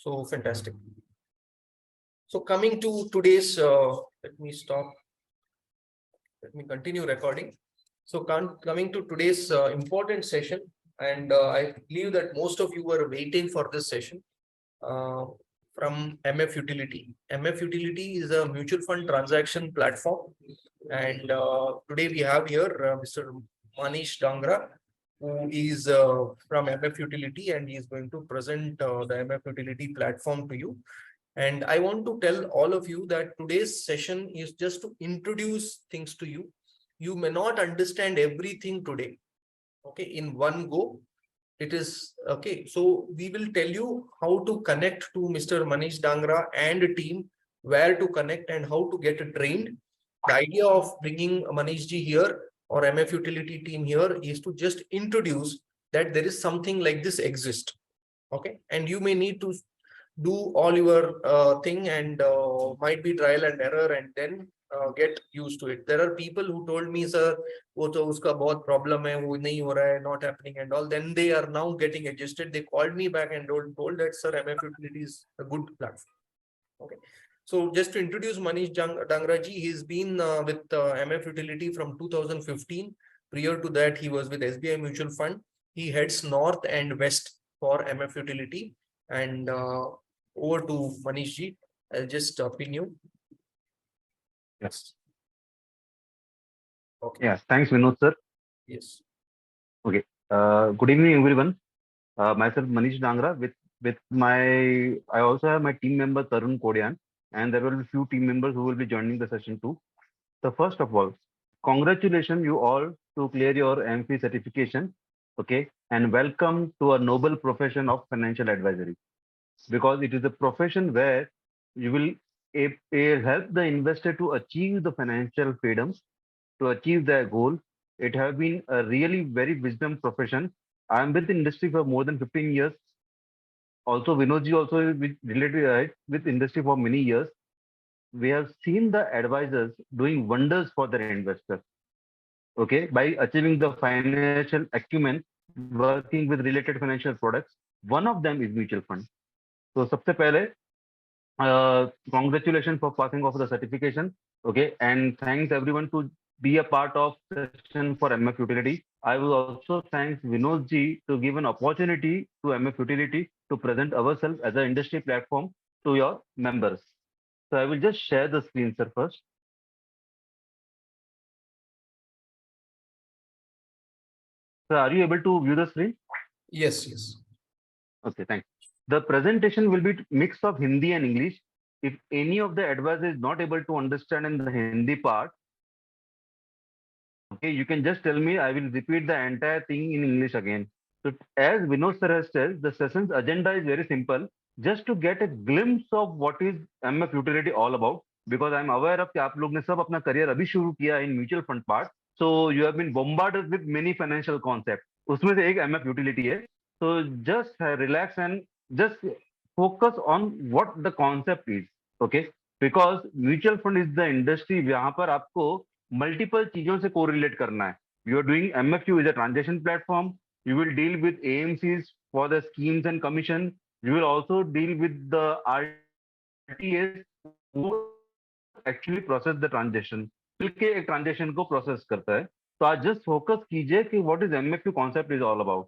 So fantastic. So coming to today's, let me stop. Let me continue recording. So coming to today's important session, and I believe that most of you were waiting for this session uh, from MF Utility. MF Utility is a mutual fund transaction platform, and today we have here Mr. Manish Dangra, who is from MF Utility, and he is going to present the MF Utility platform to you. And I want to tell all of you that today's session is just to introduce things to you. You may not understand everything today, okay, in one go. It is okay. So we will tell you how to connect to Mr. Manish Dangra and a team, where to connect and how to get trained. The idea of bringing Manish ji here or MF Utility team here is to just introduce that there is something like this exist. Okay. And you may need to do all your thing, and might be trial and error, and then get used to it. There are people who told me, sir, वो तो उसका बहुत problem है, वो नहीं हो रहा है, not happening and all. Then they are now getting adjusted. They called me back and told that, sir, MF Utility is a good platform. Okay. So just to introduce Manish Dangra ji, he's been with MF Utility from 2015. Prior to that, he was with SBI Mutual Fund. He heads North and West for MF Utility. And over to Manish ji. I'll just pin you. Yes. Okay. Yes. Thanks, Vinod sir. Yes. Okay. Good evening, everyone. Myself Manish Dangra. I also have my team member Tarun Kodian, and there will be few team members who will be joining the session too. So first of all, congratulations you all to clear your MP certification. Okay, and welcome to a noble profession of financial advisory, because it is a profession where you will help the investor to achieve the financial freedoms, to achieve their goal. It has been a really very wisdom profession. I'm with the industry for more than 15 years. Also, Vinodji also is related with industry for many years. We have seen the advisors doing wonders for their investors. Okay, by achieving the financial acumen, working with related financial products. One of them is mutual fund. So, सबसे पहले congratulations for passing off the certification. Okay, and thanks everyone to be a part of session for MF Utility. I will also thank Vinod ji to give an opportunity to MF Utility to present ourselves as an industry platform to your members. So I will just share the screen, sir, first. So are you able to view the screen? Yes, yes. Okay, thanks. The presentation will be mix of Hindi and English. If any of the advisor is not able to understand in the Hindi part, okay, you can just tell me. I will repeat the entire thing in English again. So as Vinod sir has said, the session's agenda is very simple. Just to get a glimpse of what is MF Utility all about, because I'm aware of कि आप लोग ने सब अपना career अभी शुरू किया in mutual fund part. So you have been bombarded with many financial concepts. उसमें से एक MF Utility है. So just relax and just focus on what the concept is. Okay, because mutual fund is the industry यहाँ पर आपको multiple चीजों से correlate करना है. You are doing MFU is a transaction platform. You will deal with AMCs for the schemes and commission. You will also deal with the RTAs who actually process the transaction, मिलके एक transaction को process करता है. तो आज just focus कीजिए कि what is MFU concept is all about.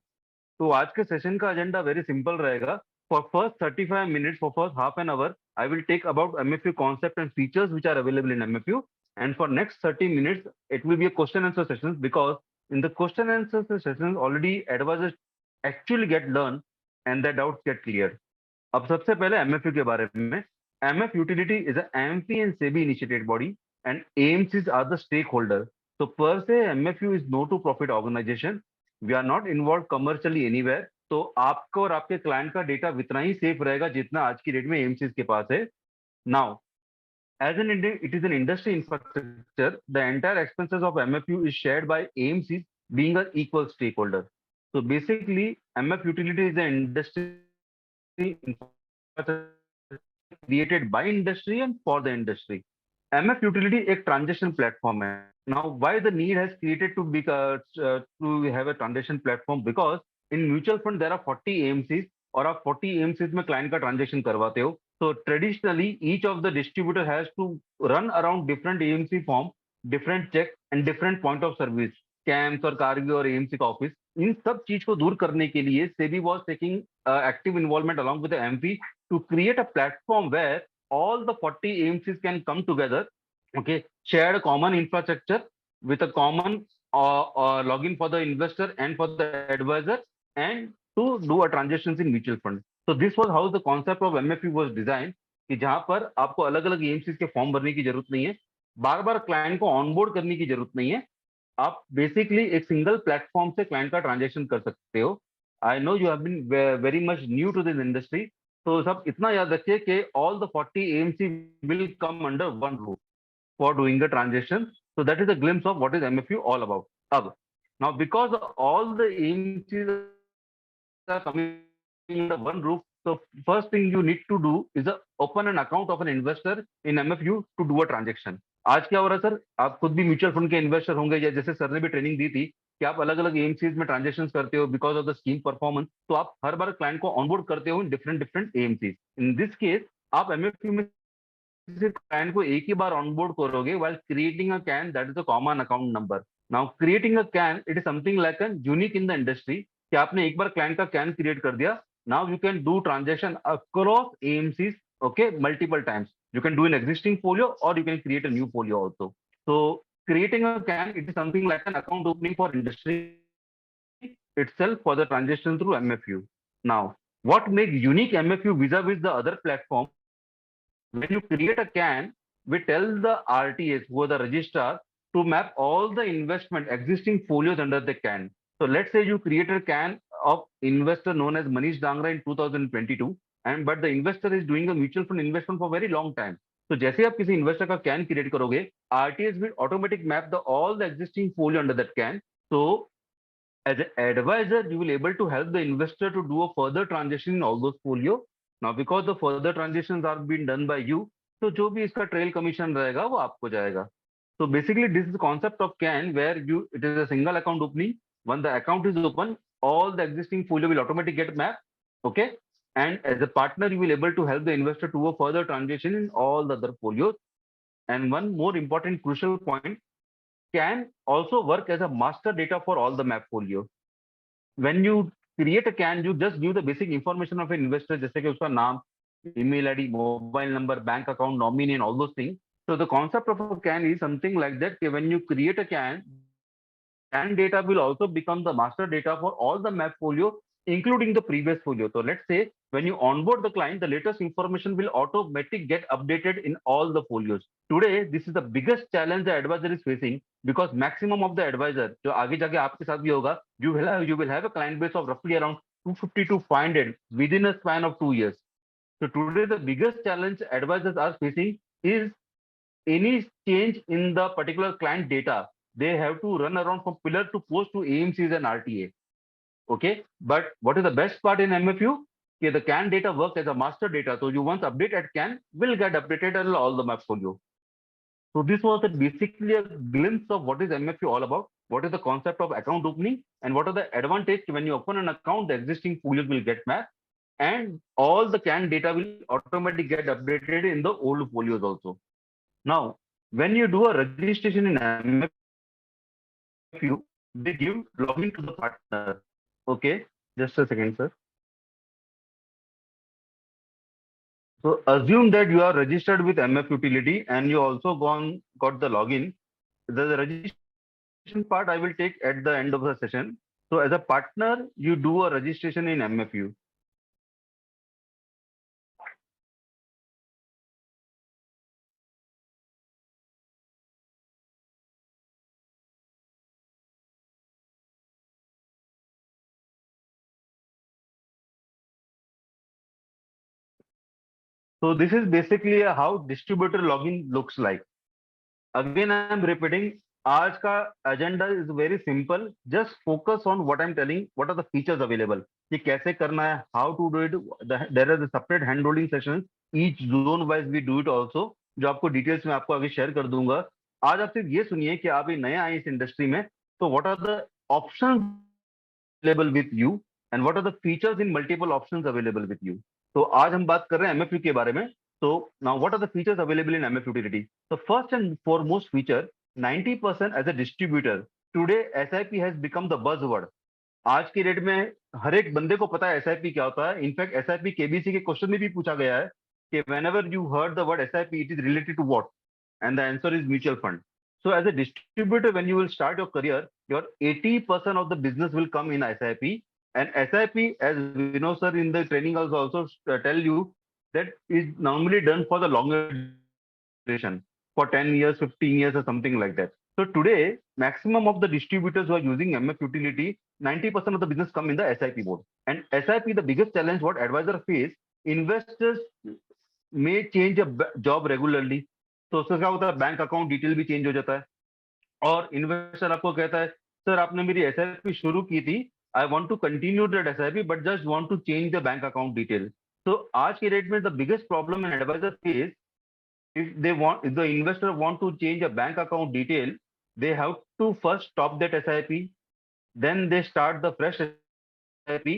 तो आज के सेशन का एजेंडा वेरी सिंपल रहेगा. For first 35 minutes, for first half an hour, I will take about MFU concept and features which are available in MFU. And for next 30 minutes, it will be a question answer session, because in the question answer sessions already advisors actually get learned and their doubts get cleared. अब सबसे पहले MFU के बारे में. MF Utility is an AMFI and SEBI initiated body, and AMCs are the stakeholder. So per se, MFU is no to profit organization. We are not involved commercially anywhere. तो आपको और आपके क्लाइंट का data उतना ही safe रहेगा जितना आज की डेट में AMCs के पास है. Now, as it is an industry infrastructure, the entire expenses of MFU is shared by AMCs being an equal stakeholder. So basically, MF Utility is an industry infrastructure created by industry and for the industry. MF Utility एक transaction platform है. Now, why the need has created to have a transaction platform? Because in mutual fund there are 40 AMCs. और आप 40 AMCs में client का transaction करवाते हो, तो traditionally each of the distributor has to run around different AMC form, different cheque and different point of service, camps और cargo और AMC का ऑफिस। इन सब चीज को दूर करने के लिए SEBI was taking active involvement along with the MP to create a platform where all the 40 AMCs can come together, okay, share a common infrastructure with a common login for the investor and for the advisor, and to do a transactions in mutual fund. So this was how the concept of MFU was designed, कि जहां पर आपको अलग अलग AMCs के form भरने की जरूरत नहीं है, बार बार क्लाइंट को ऑनबोर्ड करने की जरूरत नहीं है, आप बेसिकली एक सिंगल प्लेटफॉर्म से क्लाइंट का ट्रांजेक्शन कर सकते हो। I know you have been very much new to this industry, तो सब इतना याद रखिए कि all the 40 AMC will come under one roof for doing the transaction. So that is a glimpse of what is MFU all about. Now, because all the AMCs are coming under one roof, so first thing you need to do is open an account of an investor in MFU to do a transaction. आज क्या हो रहा है sir, आप खुद भी mutual fund के investor होंगे, या जैसे सर ने भी ट्रेनिंग दी थी कि आप अलग अलग एएमसीज में ट्रांजेक्शन करते हो because of the scheme performance, तो आप हर बार क्लाइंट को ऑनबोर्ड करते हो in different AMCs. In this case आप एमएफयू में सिर्फ क्लाइंट को एक ही बार ऑनबोर्ड करोगे while creating a CAN, that is a common account number. Now creating a CAN, it is something like a unique in the industry कि आपने एक बार client का CAN क्रिएट कर दिया, now you can do transaction across AMCs, okay, multiple times. You can do an existing folio or you can create a new folio also. So creating a CAN, it is something like an account opening for industry itself for the transaction through MFU. Now, what makes unique MFU vis-a-vis the other platform? When you create a CAN, we tell the RTAs, who are the registrar, to map all the investment existing folios under the CAN. So let's say you create a CAN of investor known as Manish Dangra in 2022, and but the investor is doing a mutual fund investment for a very long time. So जैसे आप किसी investor का can create करोगे, RTAs will automatic map the all the existing folio under that CAN. So as an advisor, you will able to help the investor to do a further transaction in all those folio. Now, because the further transactions are being done by you, तो जो भी इसका trail commission रहेगा वो आपको जाएगा. So basically, this is the concept of CAN, where it is a single account opening. When the account is open, all the existing folio will automatically get mapped. Okay, and as a partner, you will able to help the investor to a further transaction in all the other folios. And one more important crucial point, CAN also work as a master data for all the map folio. When you create a CAN, you just give the basic information of an investor, जैसे कि उसका नाम, email ID, mobile number, bank account, nominee, and all those things. So the concept of a CAN is something like that. When you create a CAN data will also become the master data for all the map folio, including the previous folio. So let's say when you onboard the client, the latest information will automatically get updated in all the folios. Today, this is the biggest challenge the advisor is facing, because maximum of the advisor, जो आगे जाके आपके साथ भी होगा, you will have a client base of roughly around 250 to 500 within a span of 2 years. So today, the biggest challenge advisors are facing is any change in the particular client data. They have to run around from pillar to post to AMCs and RTA. Okay, but what is the best part in MFU? Okay, the CAN data works as a master data. So you once update at CAN, will get updated on all the map folio. So this was basically a glimpse of what is MFU all about, what is the concept of account opening, and what are the advantage when you open an account, the existing folios will get mapped, and all the CAN data will automatically get updated in the old folios also. Now, when you do a registration in MFU, they give login to the partner. Okay, just a second, sir. So assume that you are registered with MF Utility and you also got the login. The registration part I will take at the end of the session. So as a partner, you do a registration in MFU. So this is basically how distributor login looks like. Again, I am repeating, आज का agenda is very simple. Just focus on what I'm telling. What are the features available? कि कैसे करना है? How to do it? There are the separate hand-holding sessions. Each zone wise we do it also. जो आपको details में आपको आगे share कर दूंगा. आज आप सिर्फ ये सुनिए कि आप ये नए आए इस इंडस्ट्री में, तो what are the options available with you, and what are the features in multiple options available with you. तो आज हम बात कर रहे हैं MF के बारे में. So now what are the features available in MF utility? The first and foremost feature, 90% as a distributor. Today SIP has become the buzzword. आज की डेट में हर एक बंदे को पता है SIP क्या होता है. इनफैक्ट SIP KBC के क्वेश्चन में भी पूछा गया है कि whenever you heard the word SIP, it is related to what? And the answer is mutual fund. So as a distributor, when you will start your career, your 80% of the business will come in SIP. And SIP, as we know, sir, in the training also tell you that is normally done for the longer duration, for 10 years, 15 years, or something like that. So today, maximum of the distributors who are using MF utility, 90% of the business come in the SIP mode. And SIP, the biggest challenge what advisor face, investors may change a job regularly. तो उससे क्या होता है, bank account detail भी change हो जाता है और इन्वेस्टर आपको कहता है सर आपने मेरी एसआईपी शुरू की थी, I want to continue that SIP but just want to change the bank account detail. तो आज के डेट में the biggest problem an advisor face, if they want, if the investor want to change a bank account detail, they have to first stop that SIP, then they start the fresh SIP,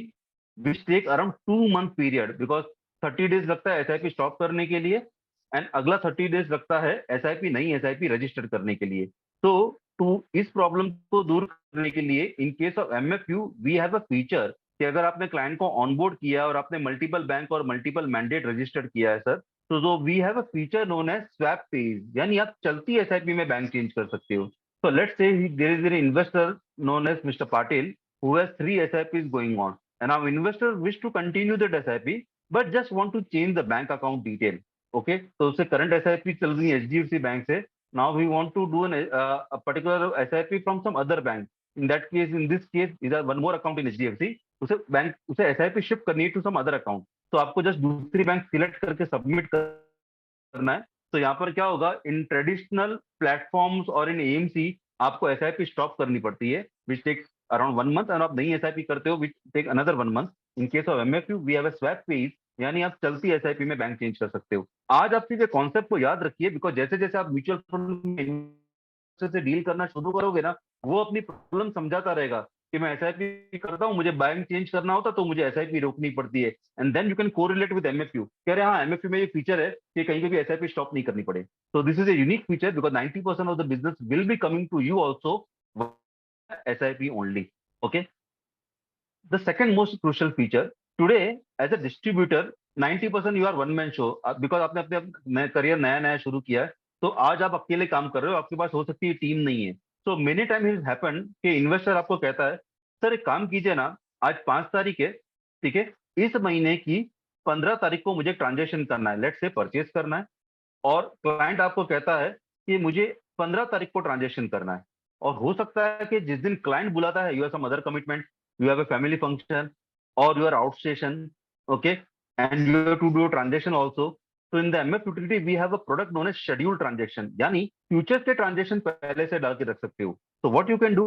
which take around 2 month period because 30 days लगता है SIP stop करने के लिए and अगला 30 days लगता है SIP नई SIP register करने के लिए. तो इस प्रॉब्लम को दूर करने के लिए in case of MFU we have a feature कि अगर आपने क्लाइंट को ऑनबोर्ड किया और आपने मल्टीपल बैंक और मल्टीपल मैंडेट रजिस्टर्ड किया है सर, तो we have a feature known as swap page, यानी आप चलती एसआईपी में बैंक चेंज कर सकते हो. So let's say there is an investor known as Mr. Patil who has 3 SIPs going on, and our investor wish to continue that SIP but just want to change the bank account detail. Okay, so उससे current SIP चल रही है HDFC bank से, now we want to do a particular SIP from some other bank. In that case, in this case, is one more account in HDFC. उसे SIP shift करनी है to some other account. तो आपको just दूसरी bank select करके submit करना है. तो यहाँ पर क्या होगा, इन ट्रेडिशनल प्लेटफॉर्म्स और इन एएमसी आपको एसआईपी स्टॉप करनी पड़ती है विच टेक अराउंड 1 month, और आप नई एसआईपी करते हो which take another 1 month. In case of MFU we have a swap page, यानी आप चलती एसआईपी में बैंक चेंज कर सकते हो. आज आप सीधे कॉन्सेप्ट को याद रखिए, बिकॉज जैसे जैसे आप म्यूचुअल फंड से डील करना शुरू करोगे ना, वो अपनी प्रॉब्लम समझाता रहेगा कि मैं एसआईपी करता हूँ, मुझे बैंक चेंज करना होता तो मुझे एसआईपी रोकनी पड़ती है. And then you can correlate with MFU, कह रहे हैं हाँ एमएफयू में ये फीचर है कि कहीं पे भी एसआईपी स्टॉप नहीं करनी पड़े. So this is a unique feature because 90% of the business will be coming to you also SIP only. Okay, the second most crucial feature today as a distributor, 90% you are one man show because आपने अपने career नया नया शुरू किया है, तो आज आप अकेले काम कर रहे हो, आपके पास हो सकती है टीम नहीं है. So many time is happen कि इन्वेस्टर आपको कहता है सर एक काम कीजिए ना, आज 5 तारीख है, ठीक है, इस महीने की 15 तारीख को मुझे ट्रांजेक्शन करना है, लेट्स से परचेस करना है, और क्लाइंट आपको कहता है कि मुझे 15 तारीख को ट्रांजेक्शन करना है. और हो सकता है कि जिस दिन क्लाइंट बुलाता है you have some other commitment, you have a family function or you are outstation, okay, and you have to do a transaction also. So in the MF utility we have a product known as scheduled transaction, यानी future के transaction पहले से डाल के रख सकते हो. So what you can do,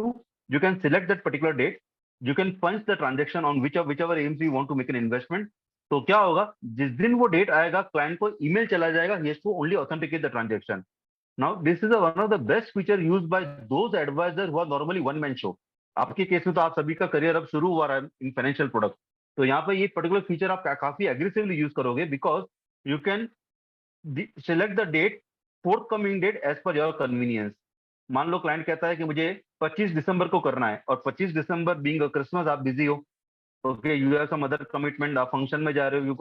you can select that particular date, you can punch the transaction on whichever AMC you want to make an investment. तो क्या होगा, जिस दिन वो डेट आएगा क्लाइंट को ईमेल चला जाएगा, he has to only authenticate the transaction. Now this is one of the best feature used by those advisors who are normally one man show. आपके केस में तो आप सभी का करियर अब शुरू हुआ रहा है इन फाइनेंशियल प्रोडक्ट, तो यहाँ पर ये पर्टिकुलर फीचर आप काफी एग्रेसिवली यूज करोगे because you can select the date, forthcoming date as per your convenience. मान लो क्लाइंट कहता है कि मुझे 25 दिसंबर को करना है और 25 दिसंबर बीइंग क्रिसमस आप बिजी हो, okay, you have some other commitment, आप फंक्शन में जा रहे हो, यू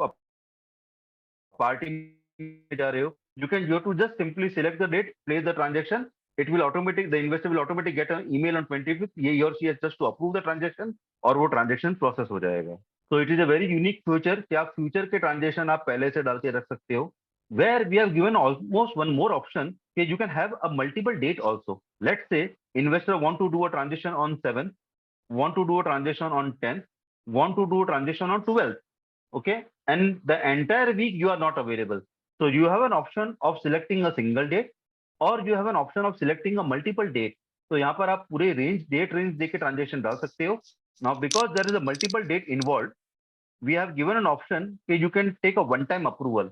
पार्टी में जा रहे हो, you have to just simply select the date, place the transaction, it will the investor will automatically get an email on 25th, he or she has just to approve the transaction और वो transaction process हो जाएगा. So it is a very unique feature कि आप future के transaction आप पहले से डाल के रख सकते हो, where we have given almost one more option कि you can have a multiple date also. Let's say investor want to do a transaction on 7th, want to do a transaction on 10th, want to do a transaction on 12th, okay, and the entire week you are not available. So you have an option of selecting a single date or you have an option of selecting a multiple date. तो यहाँ पर आप पूरे date range देके transaction डाल सकते हो. Now because there is a multiple date involved, we have given an option कि you can take a one-time approval.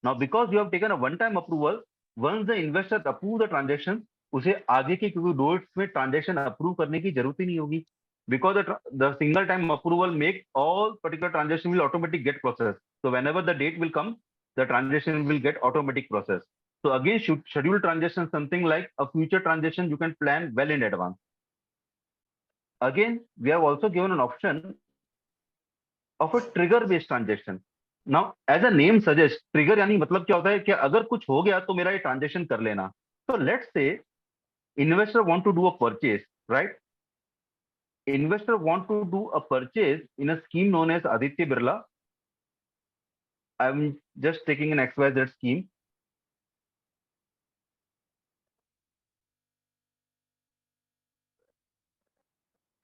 Now because you have taken a one-time approval, once the investor approve the transaction, उसे आगे के क्योंकि dates में transaction approve करने की जरूरत ही नहीं होगी. because the single time approval make all particular transaction will automatically get processed. So whenever the date will come, the transaction will get automatic process. So again, schedule transaction something like a future transaction you can plan well in advance. Again, we have also given an option of a trigger based transaction. Now, as a name suggests, trigger यानी मतलब क्या होता है कि अगर कुछ हो गया तो मेरा ये ट्रांजेक्शन कर लेना. So let's say investor want to do a purchase, right? Investor want to do a purchase in a scheme known as Aditya Birla. I'm just taking an XYZ scheme.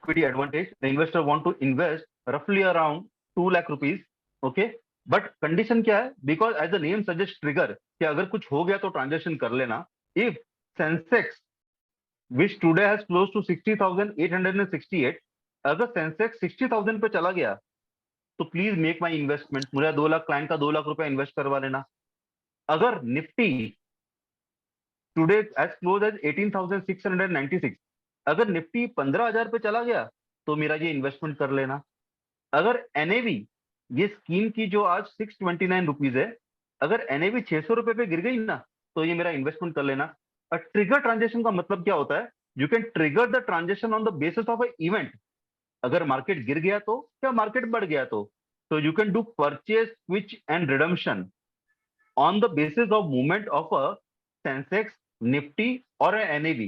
Equity advantage. The investor want to invest roughly around 2 lakh rupees. Okay. But condition क्या है? Because as the name suggests trigger, कि अगर कुछ हो गया तो transaction कर लेना. If Sensex, which today has close to 60,868, अगर Sensex 60,000 पे चला गया, तो प्लीज मेक माई इन्वेस्टमेंट. मुझे 2 लाख क्लाइंट का 2 लाख रुपया इन्वेस्ट करवा लेना. अगर Nifty today as close as 18,696, अगर निफ्टी 15,000 पे चला गया तो मेरा ये इन्वेस्टमेंट कर लेना. अगर एनएवी, ये स्कीम की जो आज 629 रुपीज है, अगर एनएवी 600 रुपए पे गिर गई ना तो ये मेरा इन्वेस्टमेंट कर लेना. ट्रिगर ट्रांजेक्शन का मतलब क्या होता है? You can trigger the transaction on the basis of a event. अगर मार्केट गिर गया तो या मार्केट बढ़ गया तो you can do purchase, switch and redemption on the basis of movement of a Sensex, Nifty or a NAV.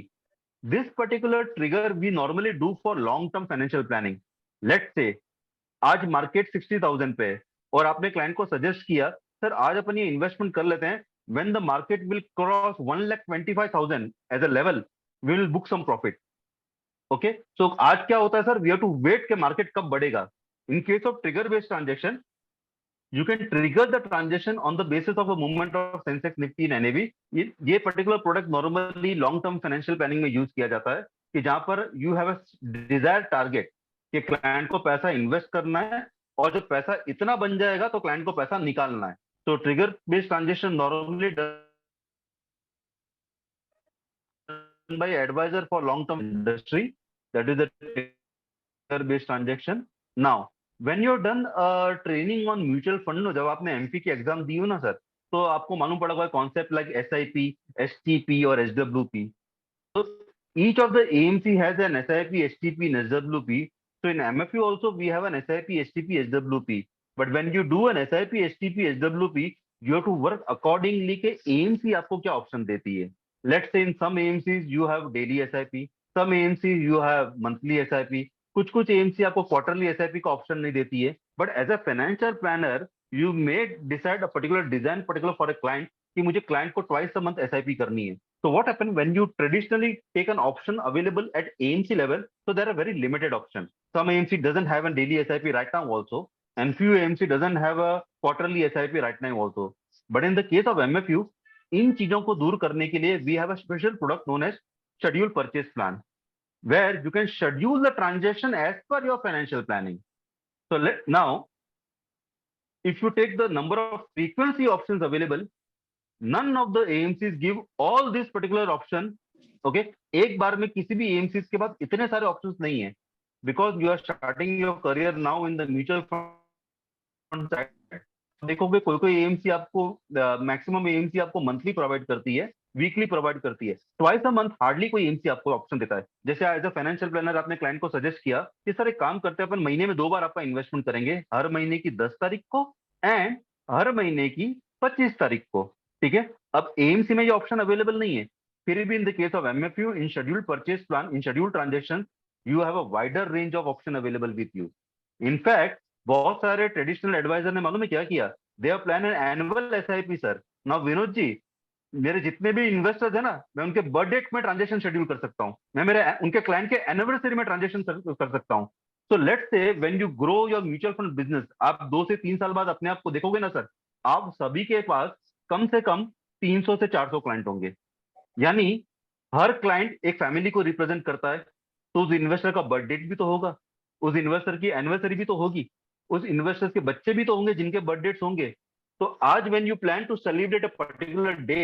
This particular trigger we normally do for long-term financial planning. Let's say आज market 60,000 पे है और आपने client को suggest किया, sir आज अपन ये investment कर लेते हैं. When the market will cross 1,25,000 as a level, we will book some profit. Okay, so आज क्या होता है sir? We have to wait कि मार्केट कब बढ़ेगा. In case of trigger based transaction, you can trigger the transaction on the basis of a movement of Sensex, Nifty and NAV. ये particular product normally long term financial planning में use किया जाता है कि जहां पर you have a desired target कि client को पैसा इन्वेस्ट करना है और जब पैसा इतना बन जाएगा तो क्लाइंट को पैसा निकालना है. तो trigger based transaction normally done by advisor for long term industry. That is the trigger based transaction. Now when you're done training on mutual fund, जब आपने एमपी की एग्जाम दी हो ना सर, तो आपको मालूम पड़ा होगा कॉन्सेप्ट लाइक एसआईपी, एसटीपी और एसडब्ल्यूपी. तो each of the AMC has an SIP, STP and SWP. So in MFU also we have an SIP, STP, SWP. But when you do an SIP, STP, SWP, you have to work accordingly के AMC आपको क्या option देती है. Let's say in some AMCs you have daily SIP, some AMCs you have monthly SIP. कुछ AMC आपको quarterly SIP का option नहीं देती है. But as a financial planner you may decide a particular design particular for a client कि मुझे client को twice a month SIP करनी है. So what happened when you traditionally take an option available at AMC level? So there are very limited options. Some AMC doesn't have a daily SIP right now also, and few AMC doesn't have a quarterly SIP right now also. But in the case of MFU, इन चीजों को दूर करने के लिए we have a special product known as schedule purchase plan, where you can schedule the transaction as per your financial planning. So now, if you take the number of frequency options available, none of the AMCs give all this particular option. Okay, एक बार में किसी भी AMCs के पास इतने सारे options नहीं है, because you are starting your career now in the mutual fund side. देखोगे कोई AMC आपको मैक्सिमम AMC आपको मंथली प्रोवाइड करती है, वीकली प्रोवाइड करती है, ट्वाइस अ मंथ हार्डली कोई एमसी आपको ऑप्शन देता है. जैसे एज अ फाइनेंशियल प्लानर आपने क्लाइंट को सजेस्ट किया कि सर एक काम करते हैं अपन महीने में 2 बार आपका इन्वेस्टमेंट करेंगे, हर महीने की 10 तारीख को एंड हर महीने की 25 तारीख को. ठीक है, अब एएमसी में ये ऑप्शन अवेलेबल नहीं है. फिर भी in the case of MFU, in scheduled purchase plan, in scheduled transaction, you have a wider range of option available with you. In fact बहुत सारे ट्रेडिशनल एडवाइजर ने मालूम है क्या किया? They have plan an annual SIP. Sir now Vinod ji, मेरे जितने भी इन्वेस्टर्स है ना, मैं उनके बर्थ डेट में ट्रांजेक्शन शेड्यूल कर सकता हूँ, मैं मेरे उनके क्लाइंट के एनिवर्सरी में ट्रांजेक्शन कर सकता हूँ. सो लेट्स से when you grow your mutual fund business, आप 2 से 3 साल बाद अपने आप को देखोगे ना सर, आप सभी के पास कम से कम 300 से 400 क्लाइंट होंगे. यानी हर क्लाइंट एक फैमिली को रिप्रेजेंट करता है. तो उस इन्वेस्टर का बर्थ डेट भी तो होगा, उस इन्वेस्टर की एनिवर्सरी भी तो होगी, उस इन्वेस्टर के बच्चे भी तो होंगे जिनके बर्थ डेट्स होंगे. तो आज when you plan to celebrate a particular day,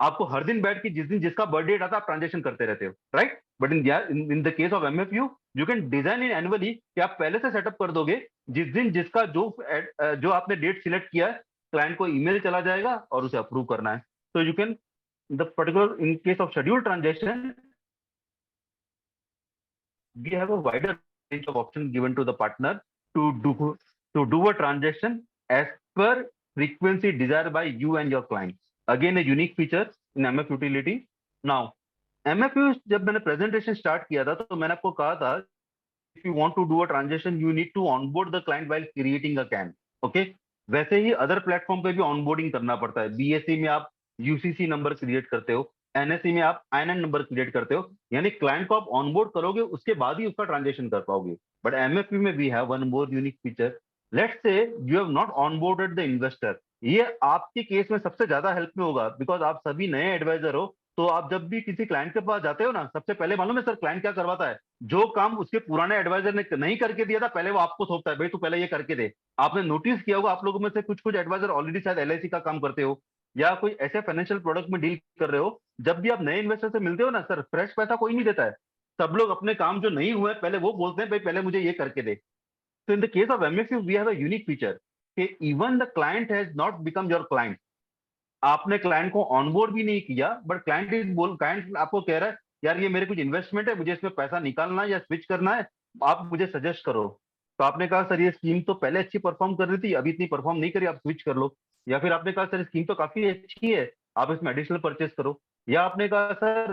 आपको हर दिन बैठ के जिस दिन जिसका बर्थडे आता है आप ट्रांजेक्शन करते रहते हो, right? But in the case of MFU you can design in annually कि आप पहले से सेटअप कर दोगे, जिस दिन जिसका जो आपने डेट सिलेक्ट किया है क्लाइंट को ईमेल चला जाएगा और उसे अप्रूव करना है. So you can, the particular in case of scheduled transaction, we have a wider range of options given to the partner to do a transaction as per frequency desired by you and your client. Again, a unique feature in MF utility. Now, MFU जब मैंने presentation start किया था तो मैंने आपको कहा था if you want to do a transaction you need to onboard the client while creating a CAN. Okay? वैसे ही अदर प्लेटफॉर्म पे भी ऑनबोर्डिंग करना पड़ता है. BSE में आप UCC नंबर क्रिएट करते हो, NSE में आप INN नंबर क्रिएट करते हो, यानी क्लाइंट को आप ऑनबोर्ड करोगे उसके बाद ही उसका ट्रांजेक्शन कर पाओगे. बट MFU में we have one more unique feature. Let's say you have not onboarded the investor. ये आपके केस में सबसे ज्यादा हेल्प में होगा बिकॉज आप सभी नए एडवाइजर हो. तो आप जब भी किसी क्लाइंट के पास जाते हो ना, सबसे पहले मालूम है सर क्लाइंट क्या करवाता है? जो काम उसके पुराने एडवाइजर ने नहीं करके दिया था पहले वो आपको सौंपता है, भाई तू पहले ये करके दे. आपने नोटिस किया होगा आप लोगों में से कुछ कुछ एडवाइजर ऑलरेडी शायद LIC का काम करते हो या कोई ऐसे फाइनेंशियल प्रोडक्ट में डील कर रहे हो. जब भी आप नए इन्वेस्टर से मिलते हो ना सर, फ्रेश पैसा कोई नहीं देता है. सब लोग अपने काम जो नहीं हुए पहले वो बोलते हैं भाई पहले मुझे ये करके दे. तो in the case of MFU we have a unique feature कि even the client has not become your client. आपने क्लाइंट को ऑनबोर्ड भी नहीं किया बट क्लाइंट आपको कह रहा है यार ये मेरे कुछ इन्वेस्टमेंट है, मुझे इसमें पैसा निकालना है या स्विच करना है, आप मुझे सजेस्ट करो. तो आपने कहा सर ये स्कीम तो पहले अच्छी परफॉर्म कर रही थी, अभी इतनी परफॉर्म नहीं करी, आप स्विच कर लो. या फिर आपने कहा सर स्कीम तो काफी अच्छी है, आप इसमें एडिशनल परचेस करो. या आपने कहा सर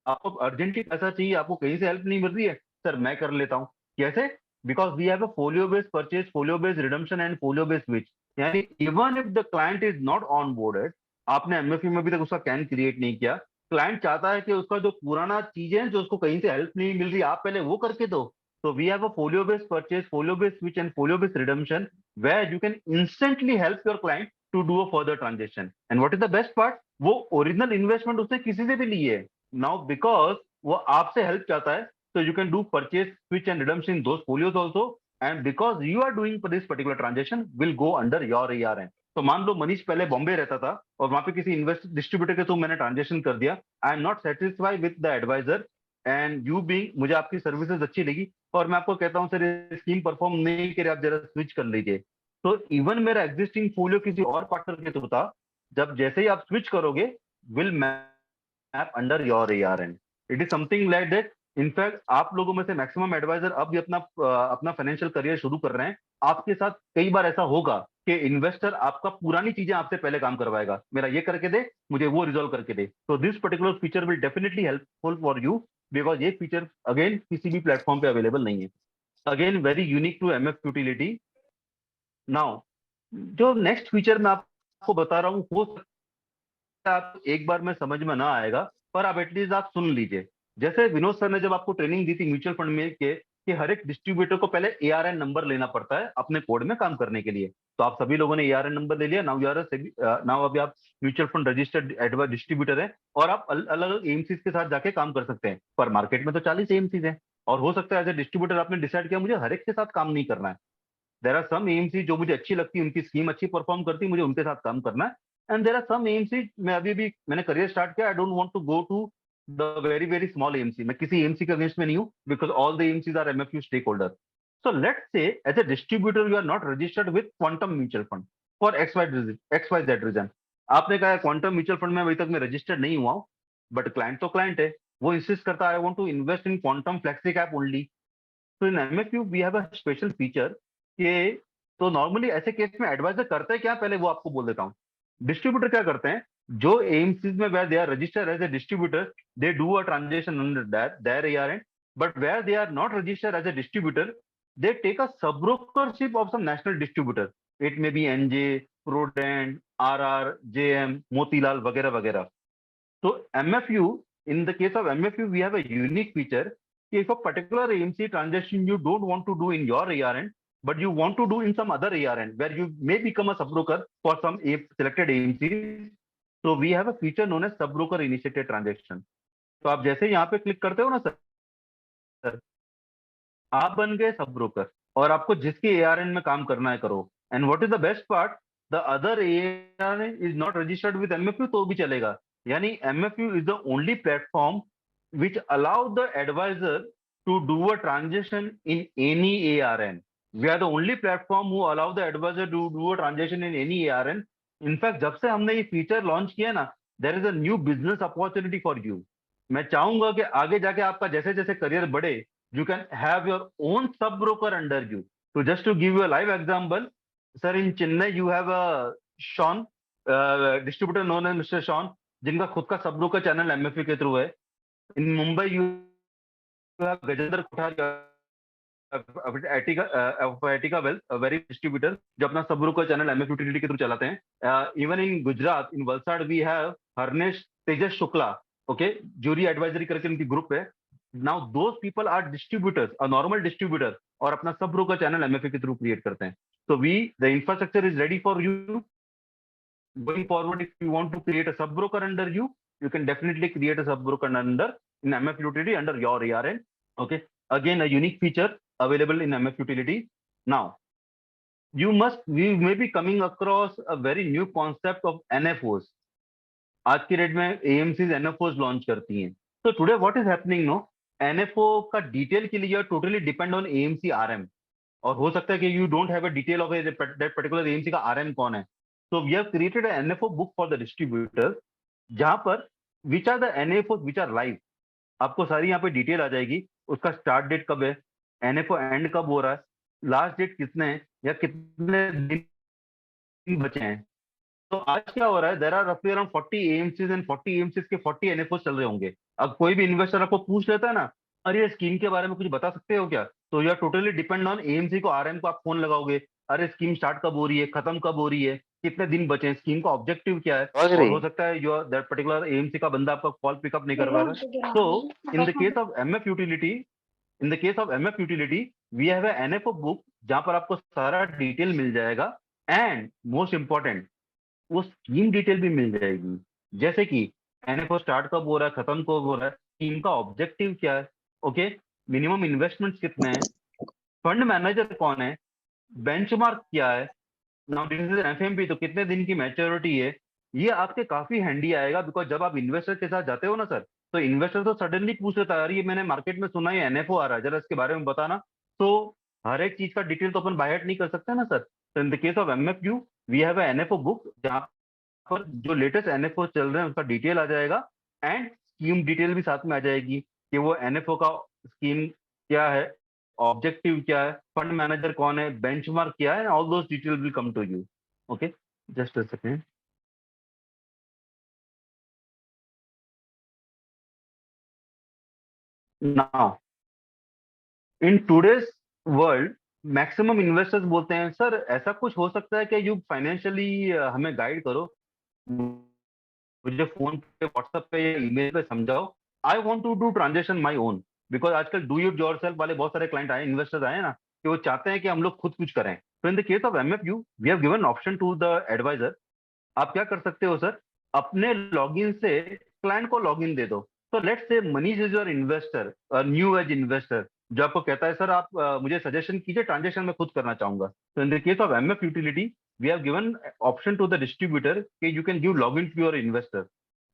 आपको अर्जेंटली पैसा चाहिए, आपको कहीं से हेल्प नहीं मिल रही है, सर मैं कर लेता हूँ. कैसे? Because we have a folio based purchase, folio based redemption and folio based switch. यानी even if the client is not on boarded, आपने MFU में अभी तक उसका कैन क्रिएट नहीं किया, क्लाइंट चाहता है कि उसका जो पुराना चीजें हैं जो उसको कहीं से हेल्प नहीं मिल रही, आप पहले वो करके दो. तो we have a folio based purchase, folio based switch and folio based redemption where you can instantly help your client to do a further transaction. And what is the best part, वो original investment उसने किसी से भी ली है. Now because वो आपसे help चाहता है, so you can do purchase, switch and redemption in those folios also, and because you are doing for this particular transaction will go under your ARN. तो मान लो मनीष पहले बॉम्बे रहता था और वहां पे किसी इन्वेस्ट डिस्ट्रीब्यूटर के थ्रू मैंने ट्रांजेक्शन कर दिया, I am not satisfied with the advisor and you being, मुझे आपकी सर्विसेज अच्छी लगी और मैं आपको कहता हूँ सर ये स्कीम परफॉर्म नहीं करे, आप जरा स्विच कर लीजिए. तो इवन मेरा एग्जिस्टिंग फोलियो किसी और पार्टनर के थ्रू था, जब जैसे ही आप स्विच करोगे will map under your ARN. It is something like that. In fact आप लोगों में से मैक्सिमम एडवाइजर अब भी अपना फाइनेंशियल करियर शुरू कर रहे हैं. आपके साथ कई बार ऐसा होगा कि इन्वेस्टर आपका पुरानी चीजें आपसे पहले काम करवाएगा, मेरा ये करके दे, मुझे वो रिजॉल्व करके दे. तो this particular feature will definitely helpful for you because ये फीचर अगेन किसी भी प्लेटफॉर्म पे अवेलेबल नहीं है. Again very unique to MF utility. Now जो नेक्स्ट फीचर मैं आपको बता रहा हूँ हो सकता है आप एक बार में समझ में ना आएगा पर आप एटलीस्ट आप सुन लीजिए. जैसे विनोद सर ने जब आपको ट्रेनिंग दी थी म्यूचुअल फंड में कि हर एक डिस्ट्रीब्यूटर को पहले ARN नंबर लेना पड़ता है अपने कोड में काम करने के लिए. तो आप सभी लोगों ने ARN नंबर ले लिया. नाउ यू आर नाउ अभी आप mutual fund registered advice distributor है और आप अलग अलग AMCs के साथ जाके काम कर सकते हैं. पर मार्केट में तो 40 AMCs हैं और हो सकता है एज ए डिस्ट्रीब्यूटर आपने डिसाइड किया मुझे हर एक के साथ काम नहीं करना है. देर आर सम AMC जो मुझे अच्छी लगती है, उनकी स्कीम अच्छी परफॉर्म करती है, मुझे उनके साथ काम करना है. And there are some AMC, मैं अभी भी मैंने करियर स्टार्ट किया, I don't want to go to the very very small AMC. मैं किसी AMC के अगेंस्ट में नहीं हूं because all the AMCs are MFU stakeholder. So let's say as a distributor you are not registered with Quantum mutual fund for XYZ reason. आपने कहा quantum mutual fund में अभी तक मैं रजिस्टर्ड नहीं हुआ हूं बट क्लाइंट तो क्लाइंट है, वो इंसिस्ट करता है I want to invest in Quantum flexi cap only. तो in MFU we have a special feature कि तो नॉर्मली ऐसे केस में एडवाइजर करते हैं क्या, पहले वो आपको बोल देता हूँ. डिस्ट्रीब्यूटर क्या करते हैं, जो AMCs में where they are registered as a distributor they do a transaction under their ARN, but where they are not registered as a distributor they take a sub brokerage of some national distributor. It may be NJ, Prudent, RR, JM, Motilal वगैरह वगैरह. तो MFU, in the case of MFU we have a unique feature. If a particular AMC transaction you don't want to do in your ARN but you want to do in some other ARN where you may become a sub-broker for some selected AMC, so we have a feature known as sub-broker initiated transaction. तो आप जैसे यहाँ पे click करते हो ना sir, आप बन गए सब ब्रोकर और आपको जिसके ARN में काम करना है करो. And what is the best part, the other ARN is not registered with MFU तो भी चलेगा. यानी MFU is the only platform which allow the advisor to do a transaction in any ARN. We are the only platform who allow the advisor to do a transaction in any ARN. In fact, जब से हमने ये feature launch किया ना, there is a new business opportunity for you. मैं चाहूंगा कि आगे जाके आपका जैसे जैसे करियर बढ़े, you can have your own sub broker under you. So just to give you a live example, sir, in Chennai you have a Sean, distributor known as Mr. Sean, जिनका खुद का सब ब्रोकर चैनल MFA के through है. In Mumbai you have Gajendra Kothari of Etica Wealth, a very distributor जो अपना sub broker channel MF Utility के through चलाते हैं. Even in Gujarat, in Valsad we have Harnesh Tejas Shukla, okay, Jury Advisory करके उनकी group है. Now those people are distributors, a normal distributor, और अपना सब ब्रोकर चैनल MFA के through create करते हैं. So the infrastructure is ready for you. Going forward, if you want to create a sub broker under you, you can definitely create a sub broker under in MF Utility under your ARN. Okay, again a unique feature available in MF Utility. Now, we may be coming across a very new concept of NFOs. आज की date में AMCs NFOs launch करती हैं. So today what is happening no? NFO का detail के लिए totally depend on AMC RM. और हो सकता है कि you don't have a detail of that particular AMC का RM कौन है. So we have created an NFO book for the distributors, जहां पर which are the NFOs which are live. आपको सारी यहाँ पे डिटेल आ जाएगी. उसका स्टार्ट डेट कब है, NFO एंड कब हो रहा है, लास्ट डेट कितने हैं या कितने दिन बचे हैं. तो आज क्या हो रहा है, देयर आर रफली अराउंड 40 AMCs एंड 40 AMCs के 40 NFOs चल रहे होंगे. अब कोई भी इन्वेस्टर आपको पूछ लेता है ना, अरे ये स्कीम के बारे में कुछ बता सकते हो क्या, तो you are totally depend on AMC को RM को आप फोन लगाओगे, अरे स्कीम स्टार्ट कब हो रही है, खत्म कब हो रही है, कितने दिन बचे हैं, स्कीम का ऑब्जेक्टिव क्या है. और हो सकता है योर दैट पर्टिकुलर AMC का बंदा आपका कॉल पिकअप नहीं कर पा रहा है. So in the case of MF utility, we have a NFO book जहां पर आपको सारा डिटेल मिल जाएगा. एंड मोस्ट इंपॉर्टेंट, वो स्कीम डिटेल भी मिल जाएगी, जैसे कि NFO स्टार्ट कब हो रहा है, खत्म कब हो रहा है, स्कीम का ऑब्जेक्टिव क्या है, ओके, मिनिमम इन्वेस्टमेंट्स कितने हैं, फंड मैनेजर कौन है, बेंचमार्क क्या है, नाउ दिस इज FMP तो कितने दिन की मैच्योरिटी है. ये आपके काफी हैंडी आएगा, बिकॉज जब आप इन्वेस्टर के साथ जाते हो ना सर, तो इन्वेस्टर तो सडनली पूछ लेता है, अरे ये मैंने मार्केट में सुना है NFO आ रहा है, जरा इसके बारे में बताना. तो हर एक चीज का डिटेल तो अपन बाय हार्ट नहीं कर सकते ना सर. तो in the case of MFU we have a NFO book जहां पर जो लेटेस्ट NFO चल रहे हैं उसका डिटेल आ जाएगा एंड स्कीम डिटेल भी साथ में आ जाएगी कि वो NFO का स्कीम क्या है, ऑब्जेक्टिव क्या है, फंड मैनेजर कौन है, बेंचमार्क क्या है, all those detail will come to you. Okay, just a second. Now in today's world maximum investors बोलते हैं, सर ऐसा कुछ हो सकता है कि यू फाइनेंशियली हमें गाइड करो, मुझे फोन पे, व्हाट्सएप पे या ईमेल पे समझाओ, I want to do transaction my own. Because आजकल डू इट योरसेल्फ वाले बहुत सारे क्लाइंट आए, इन्वेस्टर्स आए ना, कि वो चाहते हैं कि हम लोग खुद कुछ करें. तो in the case of MFU we have given option to the advisor. आप क्या कर सकते हो सर, अपने लॉगिन से क्लाइंट को लॉगिन दे दो. तो let's say Manish is your investor, new age investor, जो आपको कहता है सर आप मुझे सजेशन कीजिए, ट्रांजेक्शन मैं खुद करना चाहूंगा. तो in the case of MF utility we have given option to the distributor कि you can give login to your investor.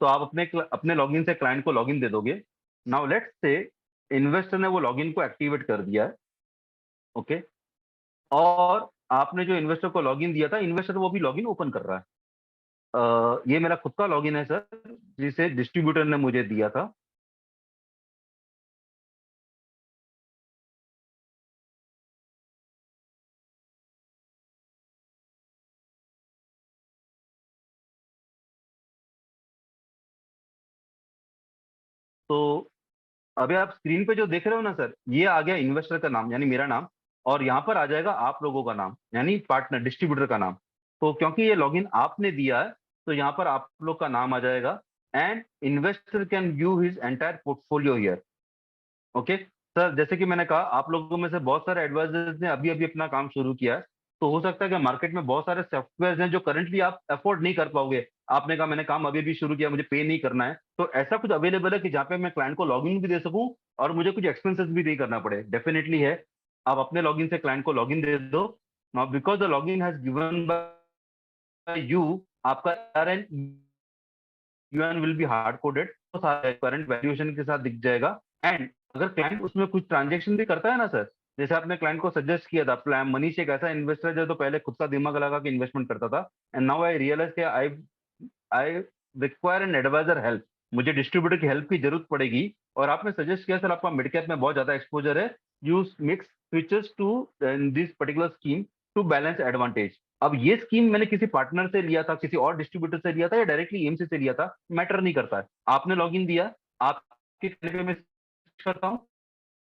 तो आप अपने लॉगिन से क्लाइंट को लॉगिन दे दोगे. नाउ लेट्स से इन्वेस्टर ने वो लॉगिन को एक्टिवेट कर दिया है, ओके, और आपने जो इन्वेस्टर को लॉगिन दिया था, इन्वेस्टर वो भी लॉगिन ओपन कर रहा है. ये मेरा खुद का लॉगिन है सर, जिसे डिस्ट्रीब्यूटर ने मुझे दिया था. तो अभी आप स्क्रीन पे जो देख रहे हो ना सर, ये आ गया इन्वेस्टर का नाम यानी मेरा नाम, और यहाँ पर आ जाएगा आप लोगों का नाम यानी पार्टनर डिस्ट्रीब्यूटर का नाम. तो क्योंकि ये लॉगिन आपने दिया है, तो यहाँ पर आप लोग का नाम आ जाएगा and investor can view his entire portfolio here. Okay sir, जैसे कि मैंने कहा, आप लोगों में से बहुत सारे एडवाइजर्स ने अभी अभी अपना काम शुरू किया है. तो हो सकता है कि मार्केट में बहुत सारे सॉफ्टवेयर हैं जो करंटली आप अफोर्ड नहीं कर पाओगे. आपने कहा मैंने काम अभी अभी शुरू किया, मुझे पे नहीं करना है, तो ऐसा कुछ अवेलेबल है कि जहाँ पे मैं क्लाइंट को लॉगिन भी दे सकूं और मुझे कुछ एक्सपेंसेस भी नहीं करना पड़े? डेफिनेटली है. आप अपने लॉगिन से क्लाइंट को लॉगिन दे दो. Now because the login has given by you, आपका UN will be hard coded. Current valuation के साथ दिख जाएगा। एंड अगर क्लाइंट उसमें कुछ ट्रांजेक्शन भी करता है ना सर, जैसे आपने क्लाइंट को सजेस्ट किया था, प्लान मनीष एक ऐसा इन्वेस्टर है जो तो पहले खुद का दिमाग लगा के इन्वेस्टमेंट करता था, एंड नाउ आई रियलाइज कि I require an advisor help, मुझे डिस्ट्रीब्यूटर की हेल्प की जरूरत पड़ेगी। और आपने सजेस्ट किया सर आपका मिड कैप में बहुत ज्यादा एक्सपोजर है, you mix features to in this particular scheme to balance advantage. अब ये स्कीम मैंने किसी पार्टनर से लिया था, किसी और डिस्ट्रीब्यूटर से लिया था, या डायरेक्टली एमसी से लिया था, मैटर नहीं करता है। आपने लॉगिन दिया, आपके तरीके में करता हूँ,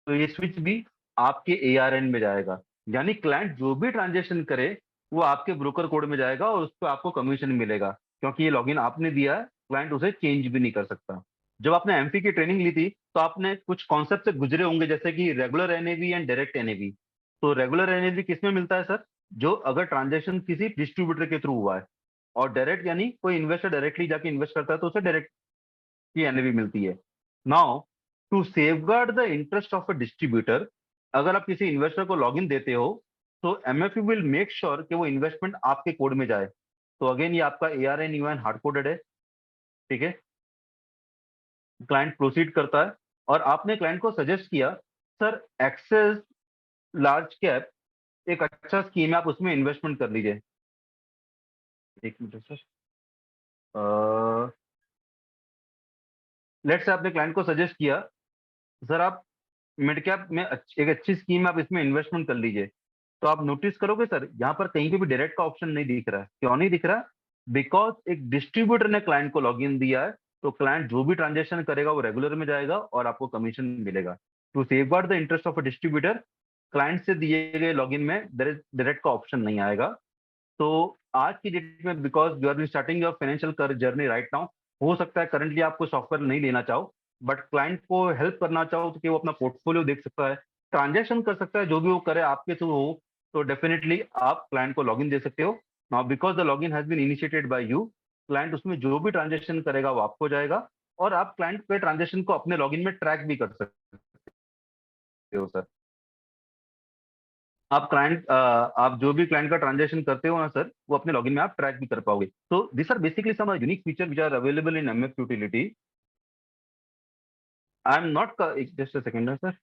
तो ये स्विच भी आपके एआरएन में जाएगा, यानी क्लाइंट जो भी ट्रांजेक्शन करे वो आपके ब्रोकर कोड में जाएगा और उस पर आपको कमीशन मिलेगा, क्योंकि ये लॉगिन आपने दिया है, क्लाइंट उसे चेंज भी नहीं कर सकता। जब आपने एमपी की ट्रेनिंग ली थी तो आपने कुछ कॉन्सेप्ट से गुजरे होंगे, जैसे कि regular NAV and direct NAV. तो रेगुलर एनएवी किसमें मिलता है सर? जो अगर ट्रांजेक्शन किसी डिस्ट्रीब्यूटर के थ्रू हुआ है, और डायरेक्ट यानी कोई इन्वेस्टर डायरेक्टली जाके इन्वेस्ट करता है तो उसे डायरेक्ट की एनएवी मिलती है। Now to safeguard the interest of a distributor, अगर आप किसी इन्वेस्टर को लॉगिन देते हो तो एमएफयू विल मेक श्योर कि वो इन्वेस्टमेंट आपके कोड में जाए। तो अगेन ये आपका एआरएन यूएन हार्ड कोडेड है, ठीक है। क्लाइंट प्रोसीड करता है और आपने क्लाइंट को सजेस्ट किया सर एक्सेस लार्ज कैप एक अच्छा स्कीम है, आप उसमें इन्वेस्टमेंट कर लीजिए। एक मिनट सर, लेट्स से आपने क्लाइंट को सजेस्ट किया सर आप मिड कैप में एक अच्छी स्कीम है, आप इसमें इन्वेस्टमेंट कर लीजिए। तो आप नोटिस करोगे सर यहाँ पर कहीं पे भी डायरेक्ट का ऑप्शन नहीं दिख रहा है। क्यों नहीं दिख रहा? बिकॉज एक डिस्ट्रीब्यूटर ने क्लाइंट को लॉगिन दिया है, तो क्लाइंट जो भी ट्रांजेक्शन करेगा वो रेगुलर में जाएगा और आपको कमीशन मिलेगा। To safeguard the interest of a distributor, client से दिए गए लॉगिन में डायरेक्ट का ऑप्शन नहीं आएगा। तो आज की डेट में because you are starting your financial journey right now, हो सकता है करंटली आपको सॉफ्टवेयर नहीं लेना चाहो, बट क्लाइंट को हेल्प करना चाहो तो कि वो अपना पोर्टफोलियो देख सकता है, ट्रांजेक्शन कर सकता है, जो भी वो करे आपके थ्रू हो, तो डेफिनेटली आप क्लाइंट को लॉगिन दे सकते हो। Now because the login has been initiated by you, client उसमें जो भी ट्रांजेक्शन करेगा वो आपको जाएगा, और आप क्लाइंट पे ट्रांजेक्शन को अपने लॉगिन में ट्रैक भी कर सकते हो सर। आप जो भी क्लाइंट का ट्रांजेक्शन करते हो ना सर, वो अपने लॉगिन में आप ट्रैक भी कर पाओगे। तो this are basically some unique feature which are available in MF utility. I am not, just a second sir.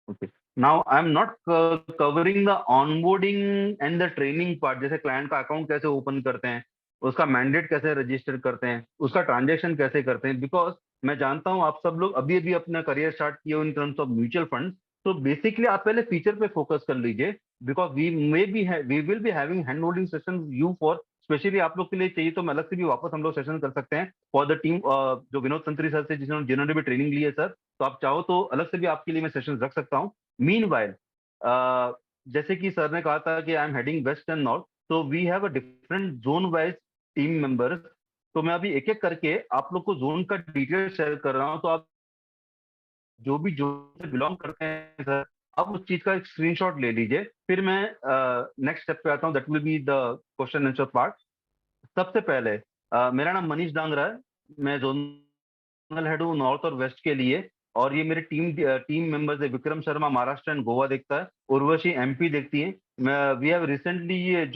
Okay, now I am not covering the onboarding and the training part, जैसे client का account कैसे open करते हैं, उसका mandate कैसे register करते हैं, उसका ट्रांजेक्शन कैसे करते हैं, बिकॉज मैं जानता हूं आप सब लोग अभी अभी अपना करियर स्टार्ट किए हो in terms of mutual fund. तो बेसिकली आप पहले फीचर पे फोकस कर लीजिए, because we will be having hand holding session you for specially आप लोग के लिए चाहिए तो मैं अलग से भी वापस हम लोग सेशन कर सकते हैं फॉर द टीम, जो विनोद तंत्री सर से जिन्होंने भी ट्रेनिंग ली है सर, तो आप चाहो तो अलग से भी आपके लिए मैं सेशन रख सकता हूँ। मीनवाइल जैसे कि सर ने कहा था कि I am heading west and north, तो we have a different zone wise team members. तो मैं अभी एक एक करके आप लोग को जोन का डिटेल शेयर कर रहा हूँ, तो आप जो भी जोन से बिलोंग करते हैं सर, आप उस चीज का एक स्क्रीनशॉट ले लीजिए। फिर मैं नेक्स्ट स्टेप पे आता हूँ, that will be the question answer part. सबसे पहले मेरा नाम मनीष डांगरा है, मैं जोनल हेड हूँ नॉर्थ और वेस्ट के लिए, और ये मेरे टीम मेंबर्स है। विक्रम शर्मा महाराष्ट्र एंड गोवा देखता है, उर्वशी एमपी देखती है। वी हैव रिसेंटली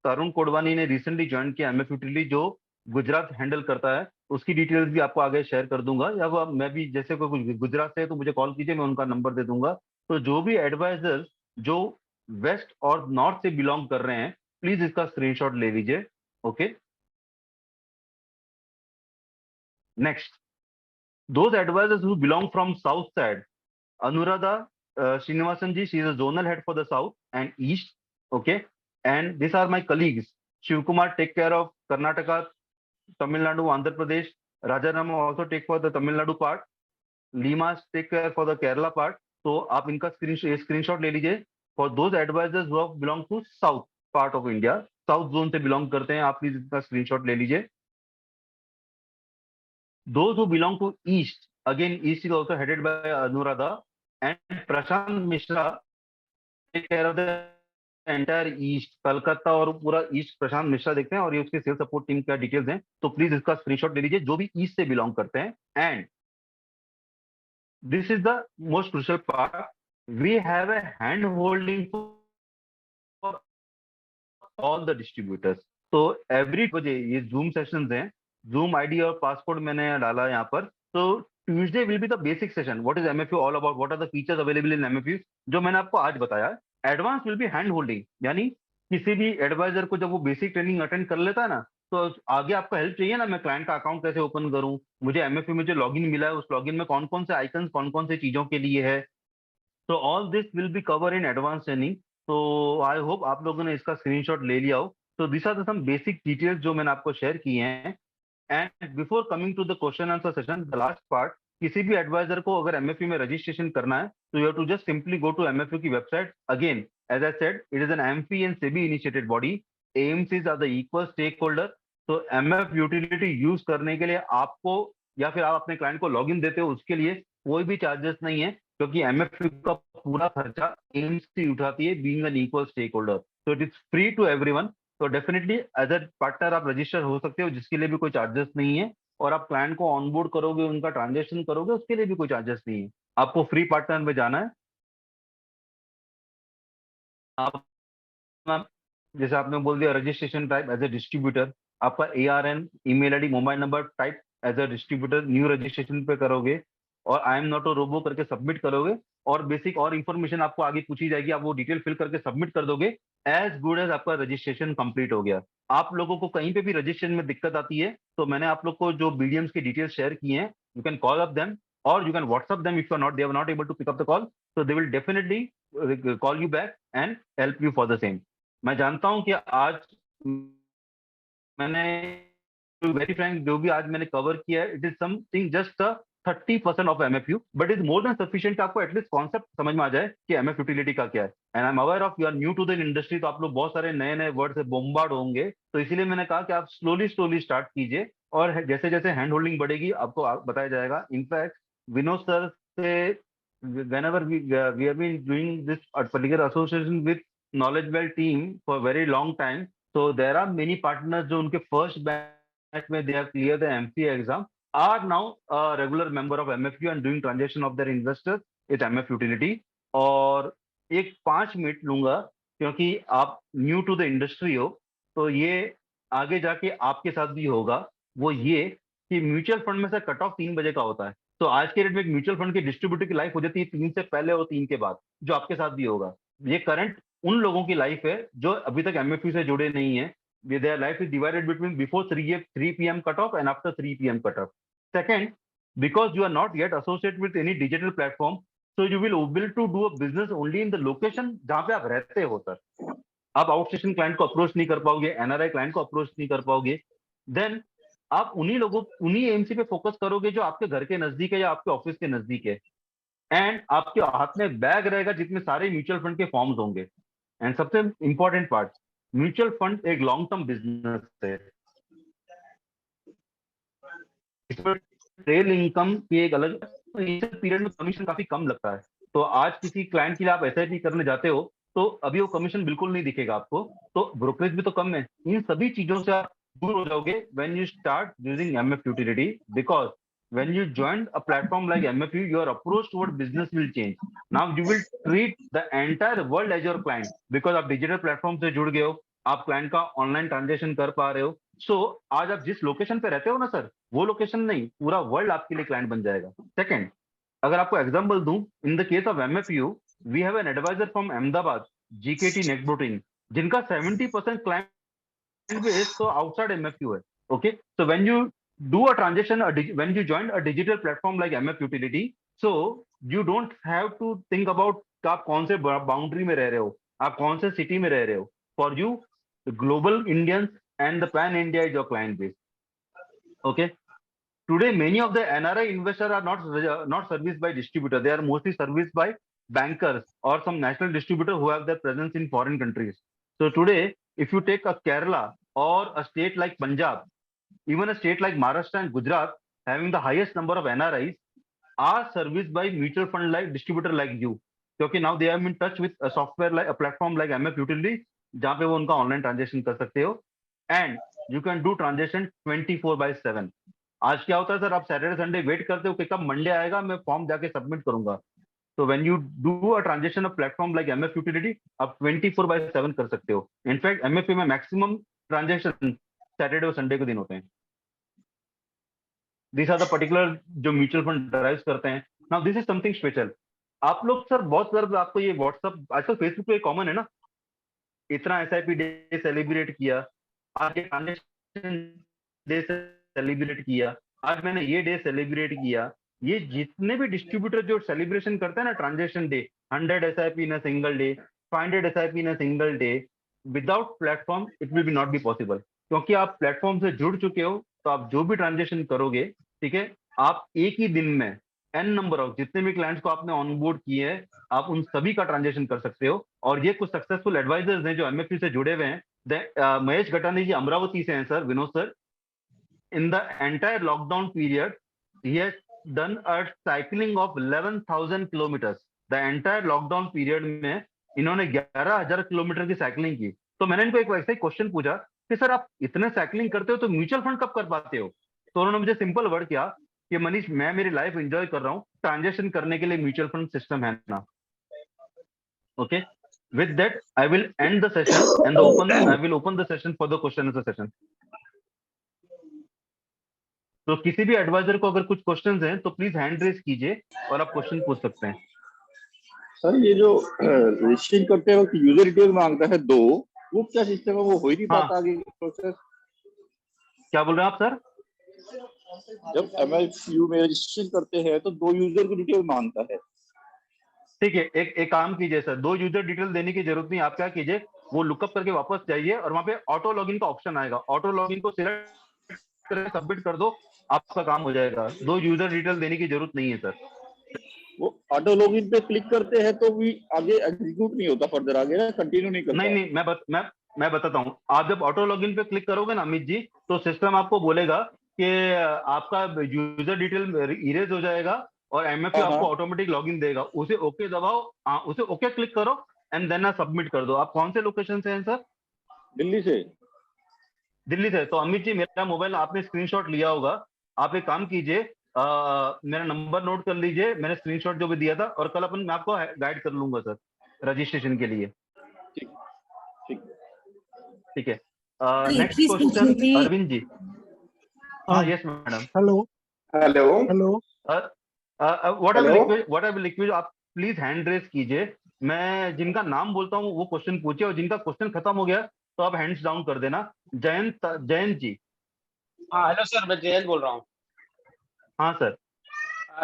तरुण कोडवानी ने रिसेंटली ज्वाइन किया एमएफ यूटिलिटी, जो गुजरात हैंडल करता है। उसकी डिटेल्स भी आपको आगे शेयर कर दूंगा, या वो मैं भी जैसे कोई कुछ गुजरात से है तो मुझे कॉल कीजिए, मैं उनका नंबर दे दूंगा। तो जो भी एडवाइजर जो वेस्ट और नॉर्थ से बिलोंग कर रहे हैं, प्लीज इसका स्क्रीनशॉट ले लीजिए। Okay, next, those advisors who belong from south side, Anuradha Srinivasan ji, she is a zonal head for the south and east. Okay, and these are my colleagues. Shiv Kumar take care of Karnataka, Tamil Nadu, Andhra Pradesh. Rajarama also take for the Tamil Nadu part. Limas take care for the Kerala part. तो आप इनका screenshot ले लीजिए for those advisors who belong to south part of India, south zone से belong करते हैं, आप please इसका स्क्रीनशॉट ले लीजिए। Those who belong to East, again, East is also headed by Anuradha, and Prashant Mishra take care of the entire east, Calcutta और पूरा east Prashant Mishra देखते हैं, और ये उसके सेल्स सपोर्ट टीम का डिटेल्स हैं। तो प्लीज इसका स्क्रीनशॉट ले लीजिए जो भी ईस्ट से बिलोंग करते हैं। And this is the most crucial part, we have a hand holding all the distributors. तो every बजे ये Zoom sessions हैं, Zoom ID और पासवर्ड मैंने डाला है यहाँ पर. तो Tuesday will be the basic session. What is MFU all about? What are the features available in MFU? जो मैंने आपको आज बताया. Advance will be hand holding, यानी किसी भी एडवाइजर को जब वो बेसिक ट्रेनिंग अटेंड कर लेता है ना, तो आगे आपको हेल्प चाहिए ना, मैं क्लाइंट का अकाउंट कैसे ओपन करूं, मुझे एमएफयू में जो लॉगिन मिला है उस लॉगिन में कौन कौन से आइकन कौन कौन से चीजों के लिए है. तो all this will be cover in advance training. तो आई होप आप लोगों ने इसका स्क्रीनशॉट ले लिया हो. तो this are the some basic details जो मैंने आपको शेयर किए हैं. And before coming to the question answer session, the last part, किसी भी एडवाइजर को अगर एमएफयू में रजिस्ट्रेशन करना है तो you have to just simply go to MFU की website. Again as I said, it is an MP and SEBI initiated body. AMCs are the equal stake holder. तो एमएफ यूटिलिटी यूज करने के लिए आपको या फिर आप अपने क्लाइंट को लॉगिन देते हो उसके लिए कोई भी चार्जेस नहीं है, क्योंकि एमएफयू का पूरा खर्चा एएमसी उठाती है being an equal stake holder. तो it is free to everyone. तो डेफिनेटली एज ए पार्टनर आप रजिस्टर हो सकते हो, जिसके लिए भी कोई चार्जेस नहीं है. और आप क्लाइंट को ऑनबोर्ड करोगे, उनका ट्रांजेक्शन करोगे, उसके लिए भी कोई चार्जेस नहीं है. आपको फ्री पार्टनर में जाना है. आप जैसे आपने बोल दिया registration type as a distributor, आपका ARN, email ID, mobile number type as a distributor, new registration पे करोगे और I am not a robo करके सबमिट करोगे. और बेसिक और इन्फॉर्मेशन आपको आगे पूछी जाएगी, आप वो डिटेल फिल करके सबमिट कर दोगे. एज गुड एज आपका रजिस्ट्रेशन कंप्लीट हो गया. आप लोगों को कहीं पे भी रजिस्ट्रेशन में दिक्कत आती है तो मैंने आप लोग को जो BDMs की डिटेल्स शेयर किए हैं, you can call up them और you can WhatsApp them. If you are not, they are not able to pick up the call, so they will definitely call you back and help you for the same. मैं जानता हूं कि आज मैंने very Frank जो भी आज मैंने कवर किया है, it is something just 30% of MFU, but is more than sufficient. आपको एटलीस्ट कॉन्सेप्ट समझ में आ जाए कि एमएफ यूटिलिटी का क्या है. And I am aware of you are new to the industry, तो आप लोग बहुत सारे नए नए वर्ड से बोम्बार्ड होंगे. तो इसीलिए मैंने कहा कि आप स्लोली स्लोली स्टार्ट कीजिए और जैसे जैसे हैंड होल्डिंग बढ़ेगी आपको बताया जाएगा. इनफैक्ट विनोद सर से whenever we have been doing this particular association with knowledge well team for a very long time, so there are many partners जो उनके first batch में they have cleared the MCA exam are now a regular member of MFU and doing transaction of their investors with MF utility. और एक 5 minute लूंगा क्योंकि आप new to the industry हो, तो ये आगे जाके आपके साथ भी होगा. वो ये कि म्यूचुअल फंड में से कट ऑफ 3 बजे का होता है. तो आज के डेट में एक म्यूचुअल फंड की डिस्ट्रीब्यूटर की लाइफ हो जाती है 3 से पहले और 3 के बाद, जो आपके साथ भी होगा. ये करंट उन लोगों की लाइफ है जो अभी तक एमएफयू से जुड़े नहीं है. Their life is divided between before 3 PM cut off and after 3 PM cut off. Second, because you are not yet associate with any digital platform, so you will able to do a business only in the location जहां पे आप रहते हो. Sir आप outstation client को approach नहीं कर पाओगे, एनआरआई क्लाइंट को अप्रोच नहीं कर पाओगे. देन आप उन्हीं एएमसी पे फोकस करोगे जो आपके घर के नजदीक है या आपके ऑफिस के नजदीक है. एंड आपके हाथ में बैग रहेगा जिसमें सारे म्यूचुअल फंड के फॉर्म्स होंगे. एंड सबसे इंपॉर्टेंट पार्ट, म्यूचुअल फंड एक लॉन्ग टर्म बिजनेस है. इसमें ट्रेल इनकम की एक अलग पीरियड में कमीशन काफी कम लगता है. तो आज किसी क्लाइंट के लिए आप SIP करने जाते हो तो अभी वो कमीशन बिल्कुल नहीं दिखेगा आपको, तो ब्रोकरेज भी तो कम है. इन सभी चीजों से आप दूर हो जाओगे when you start using MF utility, because when you join a platform like MFU, your approach toward business will change. Now you will treat the entire world as your client because आप digital platform से जुड़ गए हो, आप client का online transaction कर पा रहे हो. सो आज आप जिस लोकेशन पे रहते हो ना सर, वो लोकेशन नहीं, पूरा वर्ल्ड आपके लिए क्लाइंट बन जाएगा. सेकंड, अगर आपको एग्जांपल दूं, in the case of MFU we have an advisor from Ahmedabad, GKT नेटब्रोटिन, जिनका 70% क्लाइंट base तो outside MFU है. Okay, so when you do a transaction, when you join a digital platform like MF utility, so you don't have to think about कि आप कौन से boundary में रह रहे हो, आप कौन से सिटी में रह रहे हो. For you, the global Indians and the pan India is your client base. Okay, today many of the NRI investors are not serviced by distributor, they are mostly serviced by bankers or some national distributor who have their presence in foreign countries. So today, if you take a Kerala or a state like Punjab, even a state like Maharashtra and Gujarat, having the highest number of NRIs, are serviced by mutual fund like distributor like you. क्योंकि now they are in touch with a software like a platform like MF Utility, जहाँ पे वो उनका online transaction कर सकते हो. And you can do transaction 24/7. आज क्या होता है सर, आप सैटरडे संडे वेट करते हो कि कब मंडे आएगा, मैं फॉर्म जाके सबमिट करूंगा. तो when you do a transaction of platform like MF utility, आप 24/7 कर सकते हो। इनफैक्ट MFA में मैक्सिमम ट्रांजेक्शन सैटरडे और संडे के दिन होते हैं। दिस आर द पर्टिकुलर जो म्यूचुअल फंड ड्राइव करते हैं। Now this is something special. आप लोग सर बहुत सारे आपको ये व्हाट्सअप आजकल फेसबुक पे कॉमन है ना, इतना SIP डे सेलिब्रेट किया, आज ये ट्रांजेक्शन डे सेलिब्रेट किया, आज मैंने ये डे सेलिब्रेट किया। ये जितने भी डिस्ट्रीब्यूटर जो सेलिब्रेशन करते हैं ना transaction day, 100 SIP in a single day, 500 SIP in a single day, without platform it will be not be possible. क्योंकि आप प्लेटफॉर्म से जुड़ चुके हो, तो आप जो भी ट्रांजेक्शन करोगे, ठीक है, आप एक ही दिन में n नंबर ऑफ जितने भी क्लाइंट्स को आपने ऑनबोर्ड किए हैं, आप उन सभी का ट्रांजेक्शन कर सकते हो। और ये कुछ सक्सेसफुल एडवाइजर्स हैं जो MFP से जुड़े हुए हैं। महेश गटानी जी अमरावती से हैं sir, Vinod sir. In the entire lockdown period he has done a cycling of 11,000 kilometers। The entire lockdown period में इन्होंने 11,000 किलोमीटर की साइकिलिंग की। तो मैंने इनको एक वैसा ही क्वेश्चन पूछा कि सर आप इतने साइकिलिंग करते हो तो म्यूचुअल फंड कब कर पाते हो? तो उन्होंने मुझे सिंपल वर्ड किया कि मनीष, मैं मेरी लाइफ एंजॉय कर रहा हूँ, ट्रांजेक्शन करने के लिए म्यूचुअल फंड सिस्टम है ना। Okay, with that I will and the session and I will open the session for the question answer session. तो किसी भी एडवाइजर को अगर कुछ क्वेश्चंस हैं तो प्लीज हैंड रेज कीजिए और आप क्वेश्चन पूछ सकते हैं। सर ये जो रजिस्ट्रेशन करते वक्त यूजर डिटेल मांगता है 2, वो क्या सिस्टम है? वो हो ही नहीं हाँ। पाता आगे प्रोसेस। क्या बोल रहे हैं आप सर? जब MFU में रजिस्ट्रेशन करते हैं तो 2 यूजर की डिटेल मांगता है। ठीक है, एक काम कीजिए सर, 2 यूजर डिटेल देने की जरूरत नहीं। आप क्या कीजिए, वो लुकअप करके वापस जाइए और वहां पे ऑटो लॉगिन का ऑप्शन आएगा, ऑटो लॉगिन को सिलेक्ट करके सबमिट कर दो, आपका काम हो जाएगा। 2 यूजर डिटेल देने की जरूरत नहीं है सर। वो ऑटो लॉगिन पे क्लिक करते हैं तो भी आगे एग्जीक्यूट नहीं होता, फर्दर आगे ना कंटिन्यू नहीं करता। नहीं, मैं बताता हूँ। आप जब ऑटो लॉगिन पे क्लिक करोगे ना अमित जी, तो सिस्टम आपको बोलेगा कि आपका यूजर डिटेल इरेज हो जाएगा और MFA आपको ऑटोमेटिक लॉगिन देगा। उसे ओके दबाओ, उसे ओके क्लिक करो एंड देन सबमिट कर दो। आप कौन से लोकेशन से हैं सर? दिल्ली से। दिल्ली से। तो अमित जी, मेरा मोबाइल आपने स्क्रीनशॉट लिया होगा, आप एक काम कीजिए, मेरा नंबर नोट कर लीजिए, मैंने स्क्रीनशॉट जो भी दिया था, और कल मैं आपको गाइड कर लूंगा सर रजिस्ट्रेशन के लिए। ठीक ठीक ठीक है। Next question Arvind ji. हाँ, yes madam. Hello hello hello. What I will request, आप प्लीज हैंड रेज कीजिए। मैं जिनका नाम बोलता हूँ वो क्वेश्चन पूछिए, और जिनका क्वेश्चन खत्म हो गया तो आप हैंड्स डाउन कर देना। जयंत जी। हाँ हेलो सर, मैं जयंत बोल रहा हूँ। हाँ सर।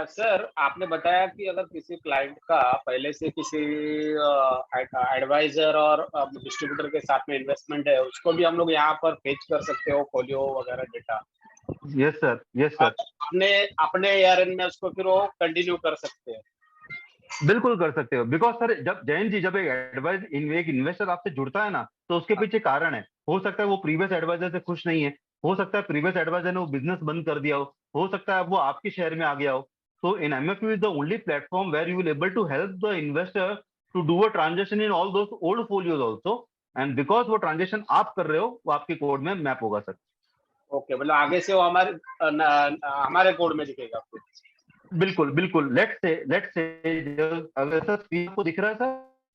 सर आपने बताया कि अगर किसी क्लाइंट का पहले से किसी एडवाइजर और डिस्ट्रीब्यूटर के साथ में इन्वेस्टमेंट है, उसको भी हम लोग यहाँ पर फेच कर सकते हो फोलियो वगैरह data. Yes sir, yes sir. अपने ARN में उसको फिर वो कंटिन्यू कर सकते हैं। बिल्कुल कर सकते हो, बिकॉज सर जब जयंत जी, जब एक इन्वेस्टर आपसे जुड़ता है ना, तो उसके पीछे कारण है। हो सकता है वो प्रीवियस एडवाइजर से खुश नहीं है, हो सकता है प्रीवियस एडवाइजर ने वो बिजनेस बंद कर दिया हो सकता है वो आपके शहर में आ गया हो। So in MFU is the only platform where you will able to help the investor to do a transaction in all those old folios also, and because वो transaction आप कर रहे हो वो आपके कोड में मैप होगा सर। ओके, मतलब आगे से वो हमारे कोड में दिखेगा। बिल्कुल बिल्कुल। लेट्स से अगर सर स्क्रीन को दिख रहा है सर?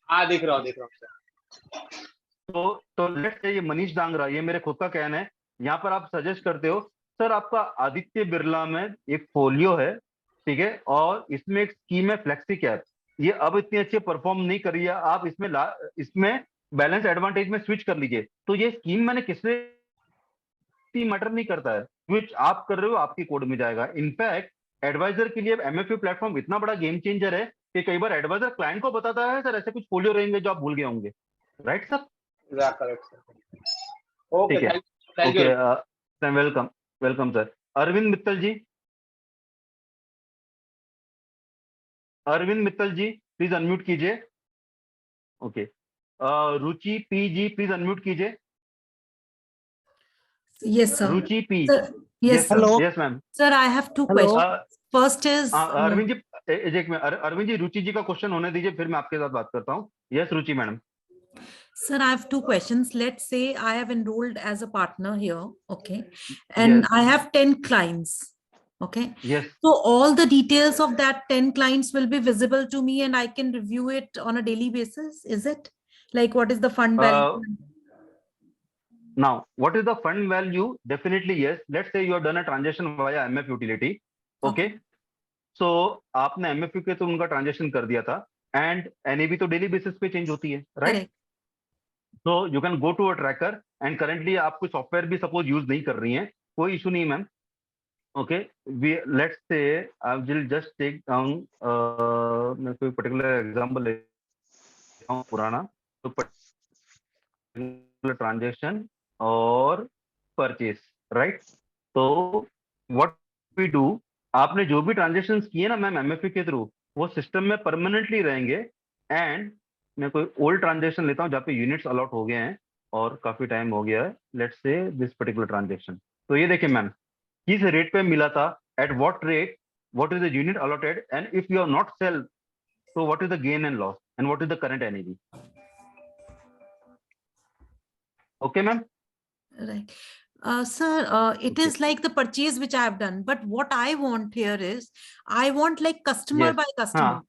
हाँ दिख रहा हूँ सर। तो लेट्स से ये मनीष डांगरा, ये मेरे खुद का कहना है, यहाँ पर आप सजेस्ट करते हो सर आपका आदित्य बिरला में एक फोलियो है, ठीक है, और इसमें एक स्कीम है फ्लेक्सी कैप, ये अब इतनी अच्छी परफॉर्म नहीं कर रही है, आप इसमें बैलेंस एडवांटेज में स्विच कर लीजिए। तो ये स्कीम मैंने किसने मैटर नहीं करता है, स्विच आप कर रहे हो आपकी कोड में जाएगा। इनफैक्ट एडवाइजर के लिए MFU प्लेटफॉर्म इतना बड़ा गेम चेंजर है कि कई बार एडवाइजर क्लाइंट को बताता है सर ऐसे कुछ फोलियो रहेंगे जो आप भूल गए होंगे। Right sir? Okay, thank you. Welcome sir. Arvind Mittal ji please unmute कीजिए। Okay, Ruchi P ji please unmute कीजिए। Yes, sir. Ruchi P. Sir, yes, sir. Hello. Yes, ma'am. Sir, I have two questions. First is Arvind ji, एक minute, Arvind ji रुचि जी का question होने दीजिए, फिर मैं आपके साथ बात करता हूँ। Yes Ruchi madam. Sir, I have two questions. Let's say I have enrolled as a partner here, okay, and Yes. I have 10 clients. Okay. Yes. So all the details of that 10 clients will be visible to me and I can review it on a daily basis. Is it? Like what is the fund value? Now, what is the fund value? Definitely yes. Let's say you have done a transaction via MF utility. Okay. So आपने MFU के तो उनका transaction कर दिया था and NAV तो daily basis पे change होती है, right? Correct. So you can go to a tracker and currently आप कोई सॉफ्टवेयर भी सपोज यूज नहीं कर रही हैं, कोई इशू नहीं ma'am. Okay, we let's say I will just take down, मैं कोई पर्टिकुलर एग्जांपल लेता हूँ पुराना, तो पर्टिकुलर ट्रांजेक्शन और परचेस, राइट? तो व्हाट वी डू, आपने जो भी ट्रांजेक्शंस किए ना मैम एमएफए के थ्रू, वो सिस्टम में परमानेंटली रहेंगे. एंड मैं कोई ओल्ड ट्रांजेक्शन लेता हूँ जहाँ पे यूनिट्स अलॉट हो गए हैं और काफी टाइम हो गया है, let's say this particular transaction. तो ये देखिए मैम, किस रेट पे मिला था, at what rate, what is the unit allotted, and if you are not sell, so what is the gain and loss and what is the current NAV? Okay ma'am. Right. Sir, it Okay. is like the purchase which I have done, but what I want here is I want like customer Yes. by customer.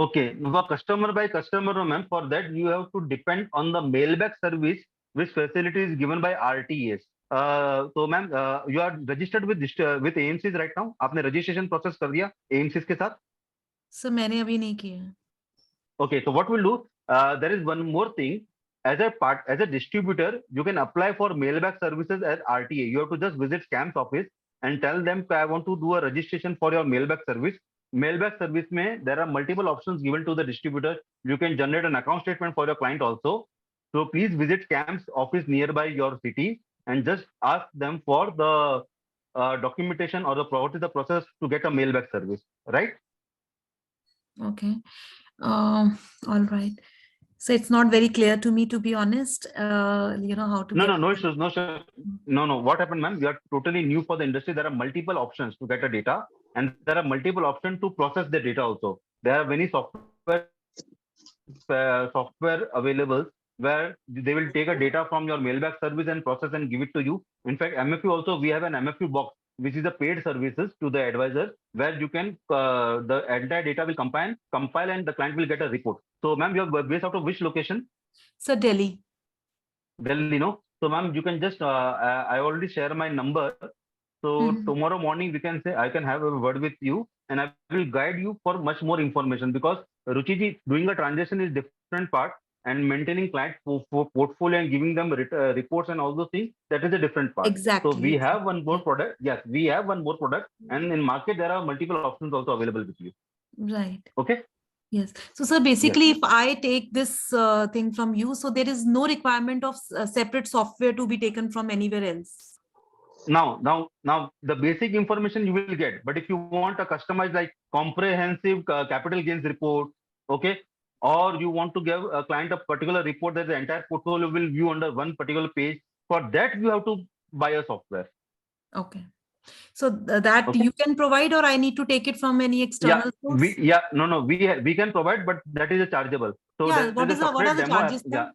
Okay, now customer by customer, ma'am, for that you have to depend on the mailback service which facility is given by RTS. So ma'am, you are registered with AMCs right now. आपने registration process कर दिया AMCs के साथ? Sir, मैंने अभी नहीं किया. Okay, so what we'll do, there is one more thing. As a distributor, you can apply for mailback services at RTA. You have to just visit CAMS office and tell them I want to do a registration for your mailback service. Mailback service में there are multiple options given to the distributor. You can generate an account statement for your client also. So please visit CAMS office nearby your city and just ask them for the documentation or what is the process to get a mailback service, right? Okay. All right. So it's not very clear to me, to be honest. You know how to No, get. no issues, no, sir. No. What happened, ma'am? You are totally new for the industry. There are multiple options to get the data, and there are multiple options to process the data also. There are many software available where they will take a data from your mailback service and process and give it to you. In fact, MFU also, we have an MFU box, which is a paid services to the advisor, where you can the entire data will compile and the client will get a report. So ma'am, you are based out of which location? So Delhi. Delhi, no? So ma'am, you can just I already share my number. So tomorrow morning we can say I can have a word with you and I will guide you for much more information, because Ruchi ji, doing a transaction is different part, and maintaining client portfolio and giving them reports and all those things, that is a different part. Exactly. So we have one more product. Yes, we have one more product, and in market there are multiple options also available with you. Right. Okay. Yes. So, sir, basically, if I take this thing from you, so there is no requirement of separate software to be taken from anywhere else. Now, the basic information you will get, but if you want a customized, like comprehensive capital gains report, okay, or you want to give a client a particular report that the entire portfolio will view under one particular page, for that you have to buy a software. Okay. So that Okay. you can provide, or I need to take it from any external source? We can provide, but that is a chargeable. So Yeah, that what is a what are separate the demo. charges? Yeah.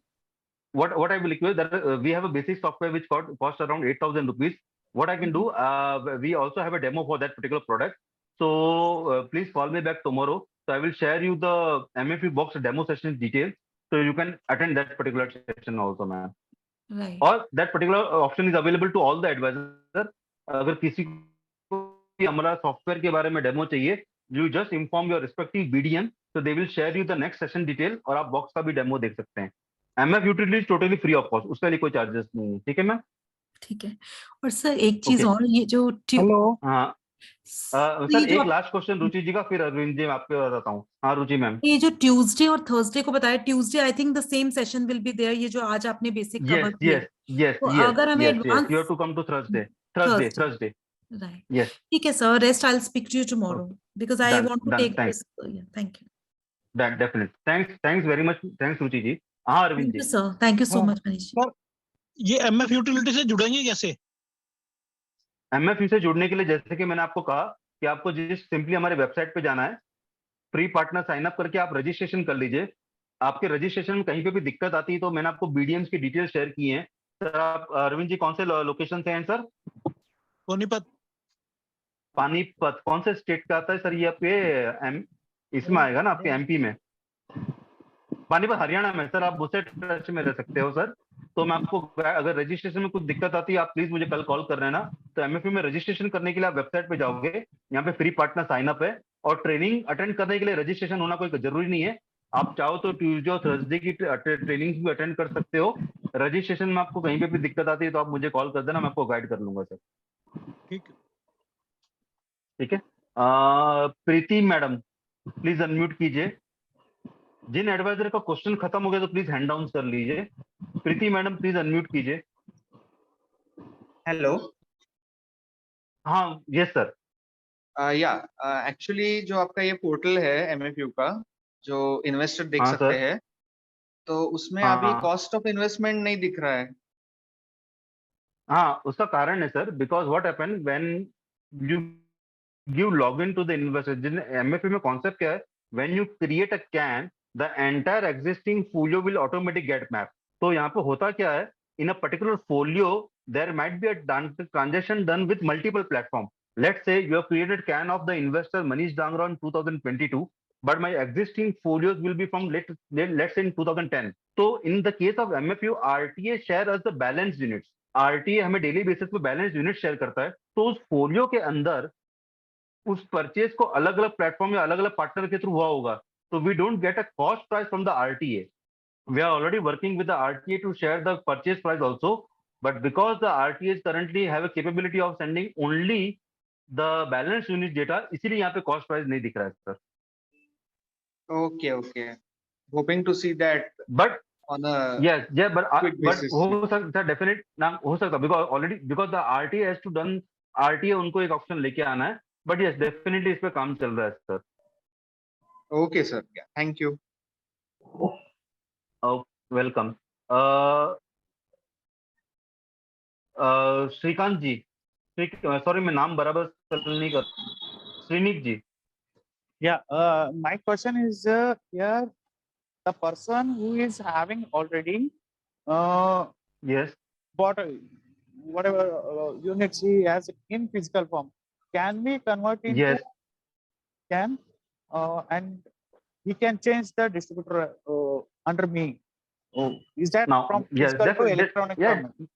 What I will request that we have a basic software which cost around 8,000 rupees. What I can do, we also have a demo for that particular product. So please call me back tomorrow. So I will share you the MFU box demo session details, so you can attend that particular session also, ma'am. Right. Or that particular option is available to all the advisors. अगर किसी को हमारा software के बारे में demo चाहिए, you just inform your respective BDM, so they will share you the next session detail, और आप बॉक्स का भी डेमो देख सकते हैं. MF utility is totally free of cost, उसके लिए कोई चार्जेस नहीं है. ठीक है मैम? ठीक है. और सर एक चीज Okay. और, ये जो हेलो, हाँ सर, एक लास्ट क्वेश्चन रुचि जी का, फिर अरविंद जी आपको बताता हूँ. हाँ रुचि मैम. ये जो ट्यूसडे और थर्सडे को बताया, Tuesday I think the same session will be there, ये जो आज आपने बेसिक कवर किया. तो अगर हमें advance, you have to come to Thursday. Right. Yes. ठीक है sir, rest I'll speak to you tomorrow because I want to take Thanks. this. Yeah, thank you. That definitely. Thanks very much. Thanks Ruchi ji. हाँ Arvind Thank you ji. sir. Thank you so हाँ. much Manish ji. Sir ये MF utility से जुड़ेंगे कैसे? MFU से जुड़ने के लिए जैसे कि मैंने आपको कहा कि आपको जिस सिंपली हमारे वेबसाइट पे जाना है, फ्री पार्टनर साइन अप करके आप रजिस्ट्रेशन कर लीजिए. आपके रजिस्ट्रेशन में कहीं पे भी दिक्कत आती है तो मैंने आपको BDMs की डिटेल शेयर की हैं. सर आप अरविंद जी कौन से लोकेशन से हैं सर? सोनीपत। पानीपत कौन से स्टेट का आता है सर? ये आपके इसमें आएगा ना, आपके एमपी में। पानीपत हरियाणा में सर। आप उससे टच में रह सकते हो सर। तो मैं आपको, अगर रजिस्ट्रेशन में कुछ दिक्कत आती है, आप प्लीज मुझे कल कॉल कर लेना। तो एमएफयू में रजिस्ट्रेशन करने के लिए आप वेबसाइट पे जाओगे, यहाँ पे फ्री पार्टनर साइन अप है, और ट्रेनिंग अटेंड करने के लिए रजिस्ट्रेशन होना कोई जरूरी नहीं है। आप चाहो तो ट्यूसडे और थर्सडे की ट्रेनिंग भी अटेंड कर सकते हो। रजिस्ट्रेशन में आपको कहीं पे भी दिक्कत आती है तो आप मुझे कॉल कर देना, मैं आपको गाइड कर लूंगा सर। ठीक है। ठीक है। प्रीति मैडम प्लीज अनम्यूट कीजिए। जिन एडवाइजर का क्वेश्चन खत्म हो गया तो प्लीज हैंड डाउन कर लीजिए। प्रीति मैडम प्लीज अनम्यूट कीजिए। हेलो। हाँ यस सर। या एक्चुअली जो आपका ये पोर्टल है एमएफयू का, जो इन्वेस्टर देख हाँ सकते सर। हैं, तो उसमें हाँ अभी हाँ कॉस्ट ऑफ इन्वेस्टमेंट नहीं दिख रहा है। हाँ, उसका कारण है sir, because what happen when you give login to the investor. जिन एमएफयू में कॉन्सेप्ट क्या है, when you create a can the entire existing folio will automatic get map. तो यहाँ पे होता क्या है, in a particular folio there might be a transaction done with multiple platform. Let's say you have created can of the investor Manish Dangra in 2022, but my existing folios will be from let's say in 2010. So in the case of MFU, RTA share as the balanced units. RTA हमें daily basis पे balance unit share करता है। तो उस folio के अंदर उस purchase को अलग अलग प्लेटफॉर्म या अलग अलग पार्टनर के थ्रू हुआ होगा। तो we don't get a cost price from the RTA. We are already working with the RTA to share the purchase price also, but because the RTAs currently have a capability of sending only the balance unit data, इसीलिए यहाँ पे cost price नहीं दिख रहा है sir. Okay okay, hoping to see that but on a yes yeah but quick basis. हो सकता है डेफिनेट ना हो सकता, because already because the RTA has to done, RTA उनको एक ऑप्शन लेके आना है। बट यस डेफिनेटली इस पे काम चल रहा है sir. Okay sir, thank you. Welcome. Shrikant ji, sorry मैं नाम बराबर स्पेल नहीं कर, Shrinik ji. Yeah, my question is here the person who is having already Yes. bought whatever units he has in physical form, can we convert into Yes. can and he can change the distributor under me. Oh, is that Now, from yes, physical to definitely, electronic yeah. format?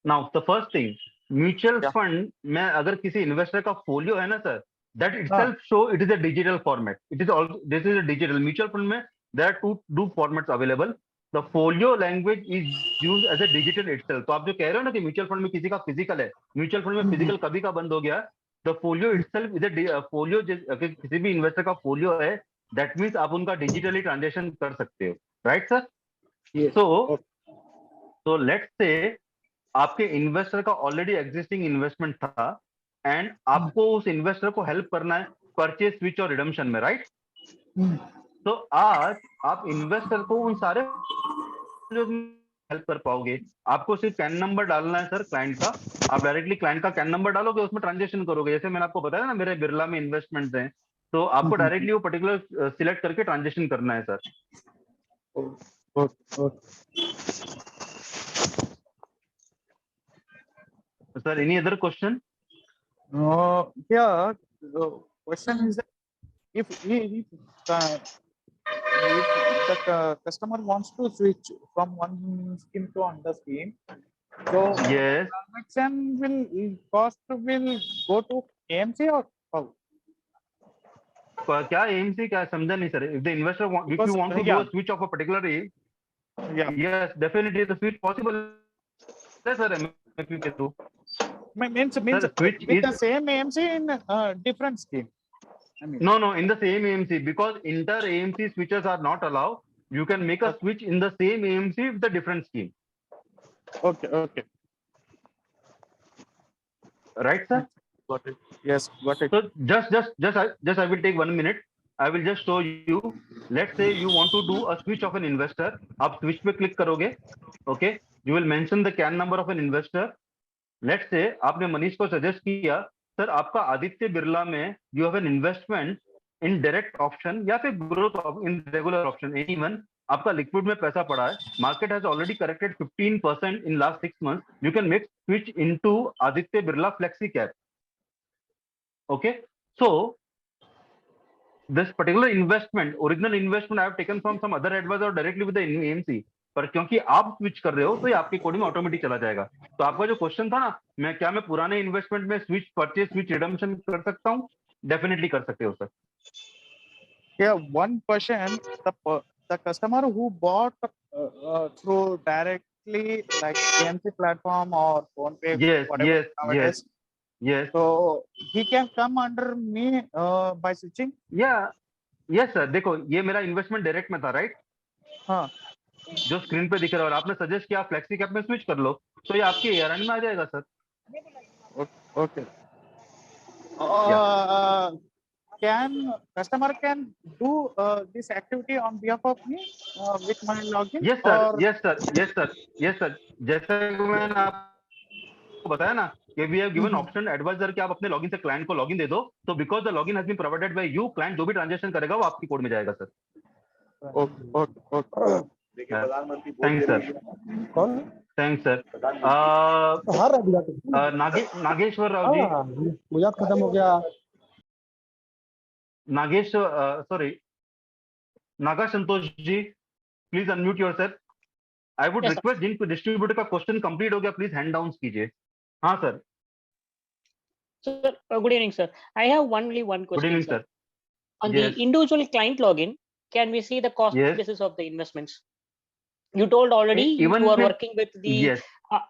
Now, the first thing, mutual Yeah. Fund में अगर किसी investor का folio है ना sir, that itself show it is a digital format. It is also this is a digital mutual fund में there are two formats available. The folio language is use as a digital itself. तो आप जो कह रहे हो ना कि mutual fund में किसी का फिजिकल है, म्यूचुअल फंड में फिजिकल कभी का बंद हो गया, the folio itself is a folio. किसी भी इन्वेस्टर का फोलियो है, दैट मीन्स आप उनका डिजिटली ट्रांजेक्शन कर सकते हो, right sir? Yes. So let's say आपके इन्वेस्टर का ऑलरेडी एग्जिस्टिंग इन्वेस्टमेंट था एंड आपको उस इन्वेस्टर को हेल्प करना है परचेज, स्विच और रिडम्पशन में, राइट? तो आज आप इन्वेस्टर को उन सारे हेल्प कर पाओगे। आपको सिर्फ कैन नंबर डालना है सर क्लाइंट का। आप डायरेक्टली क्लाइंट का कैन नंबर डालोगे, उसमें ट्रांजेक्शन करोगे। जैसे मैंने आपको बताया ना मेरे बिरला में इन्वेस्टमेंट हैं, तो आपको डायरेक्टली वो पर्टिकुलर सिलेक्ट करके ट्रांजेक्शन करना है sir. Sir any other question? Yeah, the question is that if the customer wants to switch from one scheme to another scheme, so Yes. transaction cost will go to AMC or how? क्या AMC क्या समझा नहीं sir? If the investor if Because, you want to do yeah. a switch of a particular Yeah, yes, definitely the switch possible है sir MFU के through. means Sir, switch with is the same AMC in different scheme. I mean, no in the same AMC, because inter AMC switches are not allowed. You can make a switch in the same AMC with a different scheme, okay, right sir? got it. Yes, got it. So just I will take 1 minute. I will just show you. Let's say you want to do a switch of an investor. आप switch पे click करोगे, okay? You will mention the CAN number of an investor. Let's say आपने मनीष को suggest किया, sir आपका आदित्य बिरला में you have an investment in direct option या फिर growth in regular option, anyone. आपका लिक्विड में पैसा पड़ा है, market has already corrected 15% in last 6 months, you can make switch into Aditya Birla Flexi Cap. Okay, so this particular investment, original investment I have taken from some other advisor directly with the AMC, पर क्योंकि आप switch कर रहे हो तो ये आपके code में ऑटोमेटिक चला जाएगा। तो आपका जो क्वेश्चन था ना, मैं पुराने इन्वेस्टमेंट में स्विच परचेज स्विच रिडम्पशन कर सकता हूँ? डेफिनेटली कर सकते हो sir. Yeah, one question, the customer who bought through directly like AMC platform or PhonePe, Yes, whatever yes, nowadays. yes. So he can come under me by switching. Yeah, yes sir. देखो ये मेरा investment direct में था, right? हाँ, जो screen पे दिख रहा है, और आपने सजेस्ट किया फ्लेक्सी कैप में स्विच कर लो, तो ये आपके ARN में आ जाएगा sir. okay. Can customer can do this activity on behalf of me with my login? Yes sir, or yes sir, yes sir, yes sir. जैसे कि मैंने आपको बताया ना कि we have given option advisor कि आप अपने लॉगिन से क्लाइंट को लॉगिन दे दो, तो because the login has been provided by you, client जो भी ट्रांजैक्शन करेगा वो आपकी कोड में जाएगा सर। okay. थैंक्स सर, कौन थैंक्स सर। बाहर रह गया? नागेश्वर राव जी, मुझे खत्म हो गया। Sorry, Naga Santosh ji, please unmute yourself. I would Yes, sir. Request जिन डिस्ट्रीब्यूटर का क्वेश्चन कंप्लीट हो गया प्लीज हैंड डाउन कीजिए। हाँ sir, Sir, good evening, sir. I have only one good question, evening sir. Sir. On Yes. the individual client login, can we see the cost Yes. basis of the investments? You told already Even you are if- working with the Yes. uh,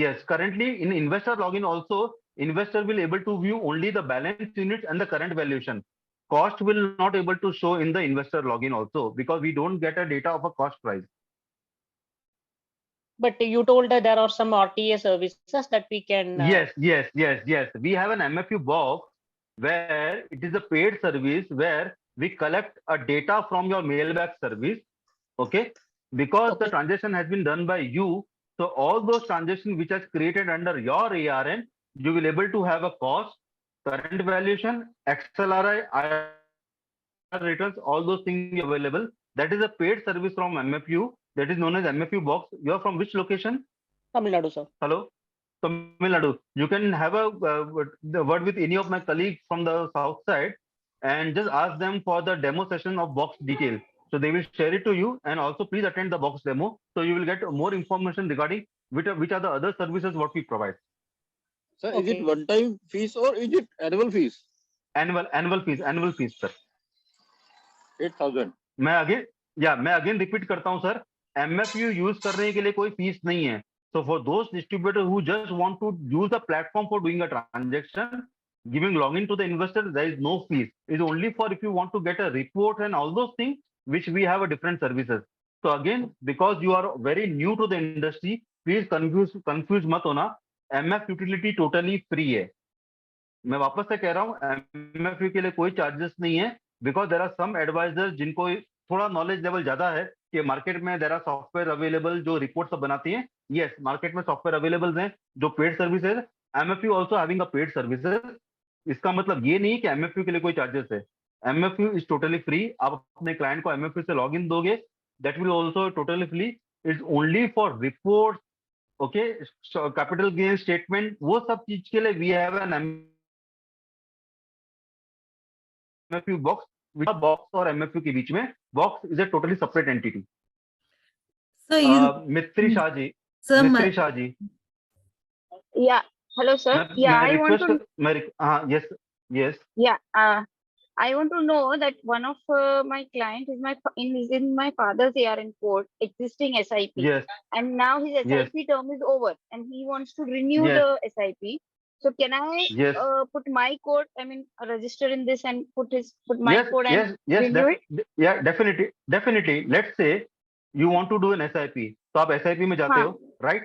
Yes. Currently in investor login also, investor will able to view only the balance units and the current valuation. Cost will not able to show in the investor login also, because we don't get a data of a cost price. but you told that there are some RTA services that we can Yes. We have an MFU box where it is a paid service where we collect a data from your mailback service. Okay. Because the Okay. transaction has been done by you, so all those transactions which has created under your ARN, you will able to have a cost, current valuation, XLRI, IR returns, all those things available. That is a paid service from MFU. That is known as MFU box. You are from which location? Tamil Nadu, sir. Hello, Tamil Nadu. You can have a the word with any of my colleagues from the south side, and just ask them for the demo session of box detail. So they will share it to you, and also please attend the box demo. So you will get more information regarding which are the other services what we provide. Sir, is Okay. it one-time fees or is it annual fees? Annual fees sir. 8,000. मैं again repeat करता हूं sir, MFU use करने के लिए कोई fees नहीं है। So for those distributors who just want to use the platform for doing a transaction, giving login to the investor, there is no fees. It's only for if you want to get a report and all those things, which we have a different services. So again, because you are very new to the industry, please confuse मत होना। MF utility totally free है। मैं वापस से कह रहा हूँ, MFU के लिए कोई चार्जेस नहीं है, because there are some advisors जिनको थोड़ा नॉलेज लेवल ज्यादा है कि मार्केट में देर आर सॉफ्टवेयर अवेलेबल जो रिपोर्ट सब बनाती हैं। यस, मार्केट में सॉफ्टवेयर अवेलेबल हैं जो paid services. MFU also having a paid services. इसका मतलब ये नहीं कि MFU के लिए कोई चार्जेस है। MFU is totally free. आप अपने क्लाइंट को MFU से लॉग इन दोगे, that will also totally free. It's only for report, okay, capital gain statement, वो सब चीज के लिए we have an MFU box, which box और MFU के बीच में box is a totally separate entity. So you, मित्री Shah ji, sir, मित्री Shah ji, Yeah. Hello, sir. Yeah, I want to. हाँ, yes. Yeah. I want to know that one of my client is in my father's ARN code existing SIP, Yes, and now his Yes. SIP term is over, and he wants to renew Yes. the SIP. So can I yes, put my code? I mean, register in this and put my yes, code and yes, renew it? yeah, definitely. Let's say you want to do an SIP, तो आप SIP में जाते हाँ. हो, right?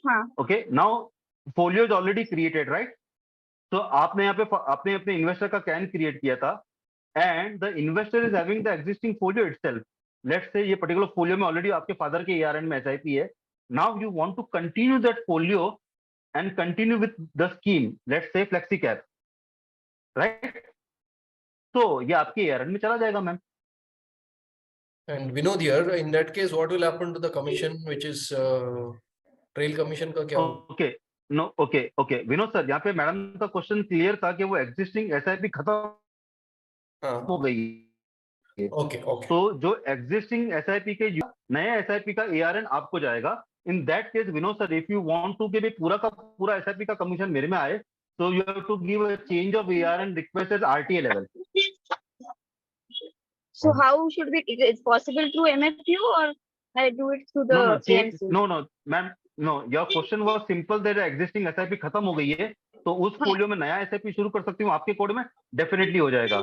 हाँ. Okay, now folio is already created, right? तो आपने यहाँ पे आपने अपने इन्वेस्टर का कैन क्रिएट किया था, and the investor is having the existing folio itself. Let's say ये particular folio में already आपके father के ARN में SIP है. Now you want to continue that folio and continue with the scheme. Let's say FlexiCap, right? So ये आपके ARN में चला जाएगा ma'am. And Vinod here, in that case, what will happen to the commission, which is trail commission का क्या होगा? Okay no okay Vinod sir, यहाँ पे मैडम का क्वेश्चन क्लियर था कि वो एग्जिस्टिंग एसआईपी खत्म हाँ, हो गई है। ओके ओके तो जो एग्जिस्टिंग एसआईपी के नया एसआईपी का एआरएन आपको जाएगा। In that case Vinod sir, if you want to कि पूरा का पूरा एसआईपी का कमीशन मेरे में आए, तो you have to give a change of ARN request at RTA level. So how should we? It's possible through MFU or I do it through the CMC? No ma'am, no, your question was simple that existing SIP खत्म हो गई है, तो उस folio में नया SIP शुरू कर सकती हूँ आपके कोड में, डेफिनेटली हो जाएगा।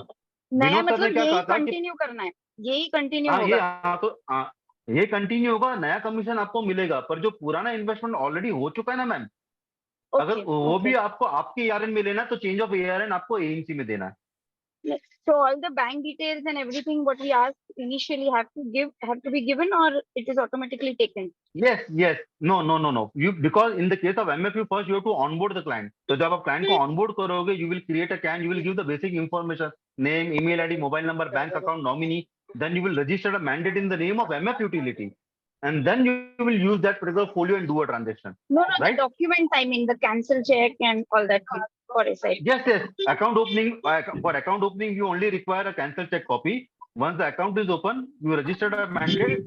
नया विनोद सर ने मतलब क्या यही कहा था कि कंटिन्यू करना है, यही कंटिन्यू हाँ होगा। ये कंटिन्यू होगा, नया कमीशन आपको मिलेगा, पर जो पुराना इन्वेस्टमेंट ऑलरेडी हो चुका है ना मैम, अगर Okay, वो भी okay. आपको आपके एआरएन में लेना है, तो चेंज ऑफ एआरएन आपको एएमसी में देना है। So all the bank details and everything what we asked initially have to be given, or it is automatically taken? Yes, no, you, because in the case of MFU, first you have to onboard the client. तो जब आप client को onboard करोगे, you will create a CAN, you will give the basic information, name, email ID, mobile number, bank account, nominee, then you will register a mandate in the name of MF utility, and then you will use that particular folio and do a transaction. No, Right? the documents, I mean the cancel check and all that thing for a site. Yes, account opening, for account opening you only require a cancel check copy. Once the account is open, you register a mandate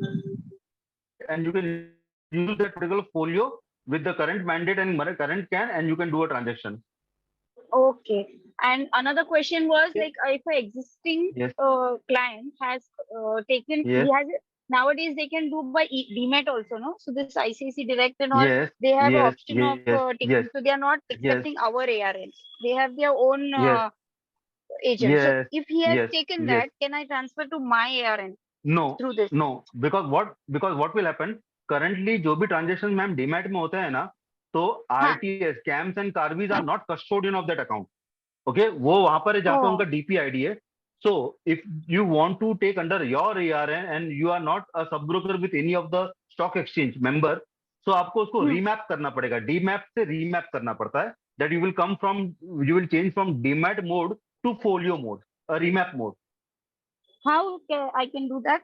and you can use that particular folio with the current mandate and current CAN, and you can do a transaction. Okay. And another question was like if an existing Yes. client has taken, Yes. he has nowadays they can do by DMAT also, no? So this ICICI Direct and all, Yes, they have an yes, option of yes, taking, yes, so they are not accepting our ARN. They have their own Yes. agent. So Yes, if he has yes, taken yes. that, can I transfer to my ARN No, through this? no, because what will happen currently, जो भी transaction ma'am demat में होता है ना, तो RTS, CAMS and Carvis are not custodian of that account. Okay, वो वहां पर है जहाँ पे Oh. उनका DP ID है. So if you want to take under your ARN and you are not a sub broker with any of the stock exchange member, so आपको उसको remap करना पड़ेगा, DMAP से remap करना पड़ता है. That you will change from DMAT mode to folio mode, a remap mode. How I can do that?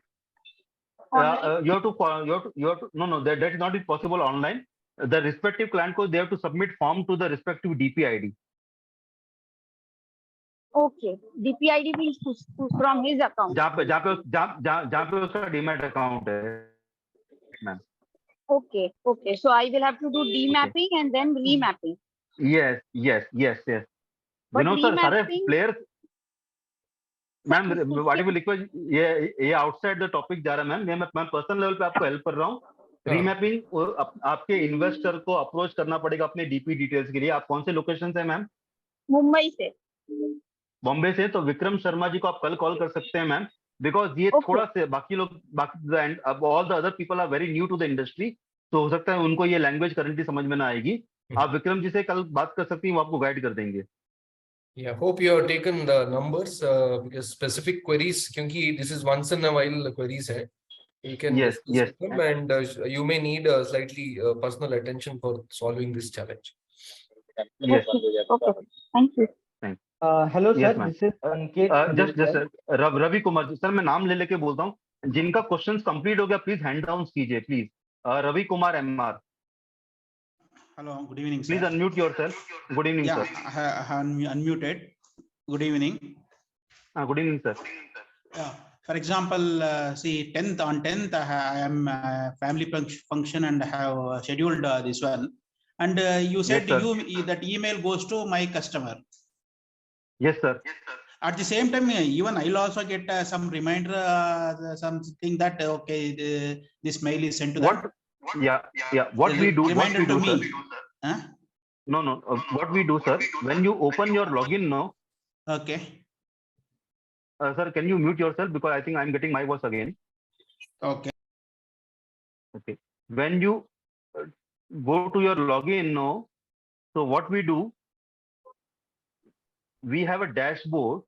You have to no, that is not possible online. The respective client code, they have to submit form to the respective DP ID. Okay. DPID means from his account. जहाँ पे उसका demat account है ma'am. Okay. So I will have to do demapping and then remapping. Yes. But Vinod sir, सारे remapping- players ma'am, what you request, ये outside the topic जा रहा है ma'am. मैं पर्सनल लेवल पे आपको हेल्प कर रहा हूँ. रीमैपिंग आपके इन्वेस्टर को अप्रोच करना पड़ेगा अपने डीपी डिटेल्स के लिए. आप कौन से लोकेशन से मैम? मुंबई से. बॉम्बे से. तो विक्रम शर्मा जी को आप कल कॉल कर सकते हैं मैम, बिकॉज ये थोड़ा से बाकी all the other people are very new to the industry, तो हो सकता है उनको ये लैंग्वेज करंटली समझ में ना आएगी. आप विक्रम जी से कल बात कर सकती हैं, वो आपको गाइड कर देंगे. Yeah, hope you have taken the numbers because specific queries, क्योंकि this is once in a while queries है. You can Yes, discuss yes. them and you may need slightly personal attention for solving this challenge. Yes. Okay. Thank you. Hello Yes, sir, ma'am. this is Ankit. just Ravi Kumar ji sir, मैं नाम ले लेके बोलता हूँ. जिनका questions complete हो गया please hand down कीजिए please. Ravi Kumar MR. Hello, good evening, sir. Please unmute yourself. Good evening, Yeah, sir. I have unmuted. Good evening. Good evening, sir. Yeah, for example, see, 10th on 10th, I am family function and I have scheduled this one. And you said Yes, that email goes to my customer. Yes, sir. At the same time, even I'll also get some reminder, something that okay, this mail is sent to them. What? Yeah. What we do, Reminder to me. Huh? No. What we do, sir, when you open your login now. Okay. Sir, can you mute yourself, because I think I'm getting my voice again. Okay. Okay. When you go to your login now, so what we do, we have a dashboard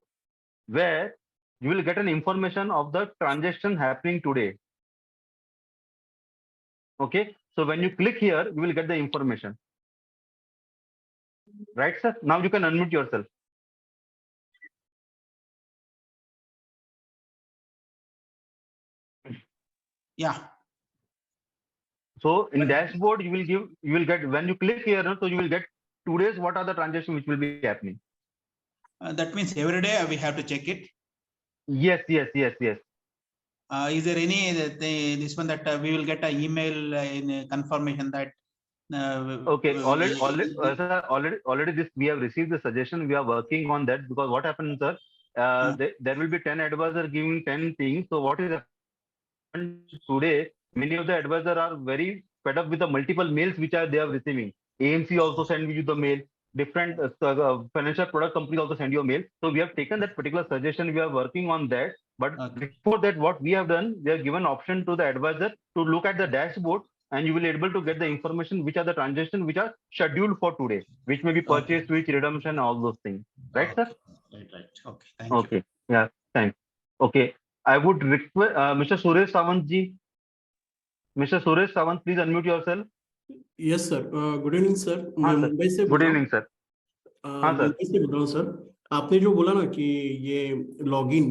where you will get an information of the transaction happening today. Okay, so when you click here, you will get the information. Right, sir? Now you can unmute yourself. Yeah. So in dashboard, you will get, when you click here, so you will get today's what are the transactions which will be happening. That means every day we have to check it. Yes. Is there any this one that we will get an email in confirmation that? Okay, already this we have received the suggestion. We are working on that, because what happens, sir? There will be 10 advisors giving 10 things. So what is happening today? Many of the advisors are very fed up with the multiple mails which they are receiving. AMC also send you the mail. Different financial product companies also send you a mail. So we have taken that particular suggestion. We are working on that. But before that, what we have done, we have given option to the advisor to look at the dashboard, and you will be able to get the information which are the transactions which are scheduled for today, which may be purchase, switch, redemption, all those things. Right, sir? Right. Okay. Thank you. Okay. Yeah. Thanks. Okay. I would request Mr. Suresh Sawant ji. Mr. Suresh Sawant, please unmute yourself. Yes, sir. Good evening, sir. हाँ, मैं sir. Mumbai से Good evening, sir. हाँ, sir. Mumbai से बोल रहा हूँ, sir. आपने जो बोला ना कि ये लॉगिन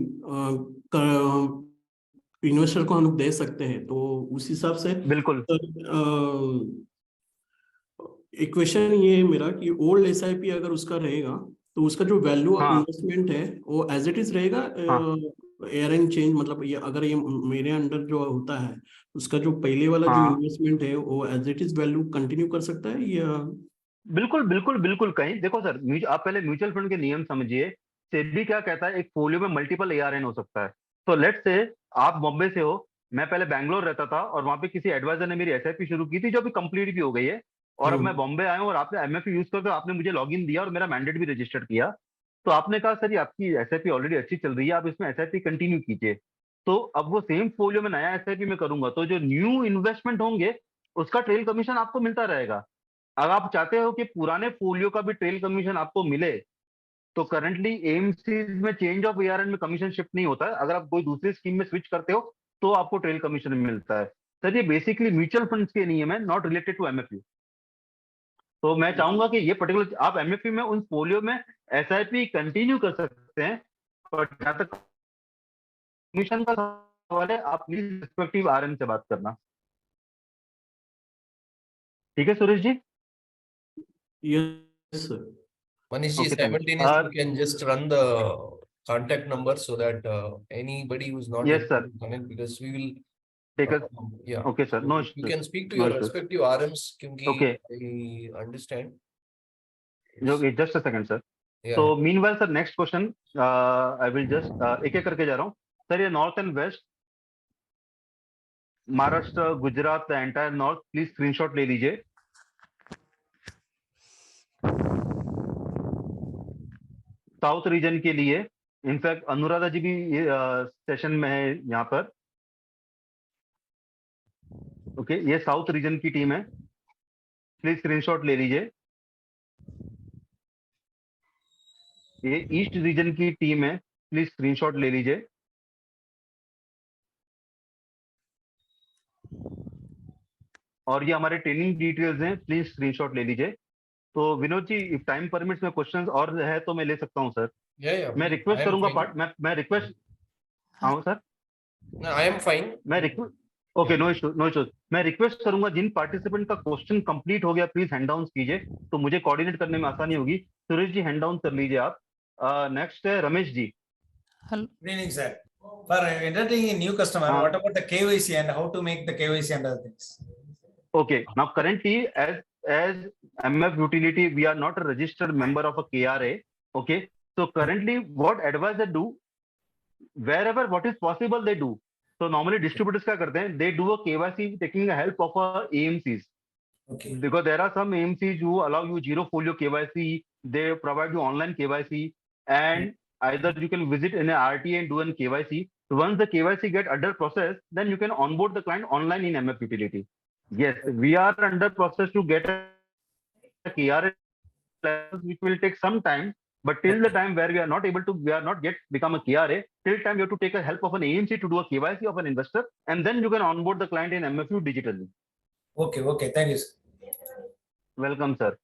इन्वेस्टर को हम दे सकते हैं, तो उस हिसाब से बिल्कुल एक क्वेश्चन ये है मेरा कि ओल्ड SIP अगर उसका रहेगा, तो उसका जो वैल्यू ऑफ इन्वेस्टमेंट है वो एज इट इज रहेगा, एयर एंड चेंज, मतलब ये अगर ये मेरे अंडर जो होता है उसका जो पहले वाला जो इन्वेस्टमेंट है वो as it is value continue कर सकता है या? बिल्कुल कहीं देखो सर, आप पहले म्यूचुअल फंड के नियम समझिए. सेबी क्या कहता है, एक फोलियो में मल्टीपल ARN हो सकता है. तो लेट्स से आप बॉम्बे से हो, मैं पहले बैंगलोर रहता था, और वहां पे किसी एडवाइजर ने मेरी SIP शुरू की थी जो अभी कंप्लीट भी हो गई है, और अब मैं बॉम्बे आया हूँ और आपने MF यूज करके आपने मुझे लॉगिन दिया और मेरा मैंडेट भी रजिस्टर्ड किया. तो आपने कहा सर ये आपकी SIP ऑलरेडी अच्छी चल रही है, आप इसमें SIP कंटिन्यू कीजिए. तो अब वो सेम फोलियो में नया SIP में करूंगा, तो जो न्यू इन्वेस्टमेंट होंगे उसका ट्रेल कमीशन आपको मिलता रहेगा. अगर आप चाहते हो कि पुराने फोलियो का भी ट्रेल कमीशन आपको मिले, तो करंटली AMC में चेंज ऑफ ARN में कमीशन शिफ्ट नहीं होता है. अगर आप कोई दूसरी स्कीम में स्विच करते हो तो आपको ट्रेल कमीशन मिलता है. सर ये बेसिकली म्यूचुअल फंड्स के नियम है, नॉट रिलेटेड टू MFU. तो मैं चाहूंगा कि ये पर्टिकुलर आप MFU में उन फोलियो में SIP कंटिन्यू कर सकते हैं, और जहां तक कमीशन का सवाल है आप प्लीज रिस्पेक्टिव RM से बात करना. ठीक है Suresh ji? Yes, sir. Manish, simultaneously you can just run the contact number so that anybody who's not yes, sir. connect, because we will take us. Yeah. Okay, sir. No, you can speak to your respective RMs. Okay. I understand. Okay, just a second, sir. Yeah. So meanwhile, sir, next question. I will just एक करके जा रहा हूँ. Sir, ये North and West, Maharashtra, Gujarat, the entire North, please screenshot ले लीजिए. South region के लिए इनफैक्ट अनुराधा जी भी सेशन में है यहाँ पर. ओके, ये साउथ रीजन की टीम है, प्लीज स्क्रीनशॉट ले लीजिए. ये ईस्ट रीजन की टीम है, प्लीज स्क्रीनशॉट ले लीजिए. और ये हमारे ट्रेनिंग डिटेल्स हैं, प्लीज स्क्रीनशॉट ले लीजिए. तो Vinod ji, if time permits में क्वेश्चंस और है तो मैं ले सकता हूं सर. मैं रिक्वेस्ट करूंगा मैं रिक्वेस्ट. हाँ सर, आई एम फाइन. मैं रिक्वेस्ट, ओके, नो इश्यूज. मैं रिक्वेस्ट करूंगा जिन पार्टिसिपेंट का क्वेश्चन कंप्लीट हो गया प्लीज हैंड डाउन कीजिए, तो मुझे कोऑर्डिनेट करने में आसानी होगी. सुरेश जी हैंड डाउन कर लीजिए आप. नेक्स्ट है Ramesh ji. Good evening, sir. For entertaining a new customer, what about the KYC and how to make the KYC and other things? Okay, now currently as MF utility, we are not a registered member of a KRA. Okay, so currently what advisors do, wherever what is possible they do. So normally distributors क्या करते हैं, they do a KYC taking the help of AMCs. Okay. Because there are some AMCs who allow you zero folio KYC, they provide you online KYC, and either you can visit in a RTA and do an KYC. So once the KYC get under process, then you can onboard the client online in MF utility. Yes, we are under process to get a KRA license, which will take some time. But till the time where we are not yet become a KRA, till time you have to take a help of an AMC to do a KYC of an investor, and then you can onboard the client in MFU digitally. Okay, thank you, sir. Welcome, sir.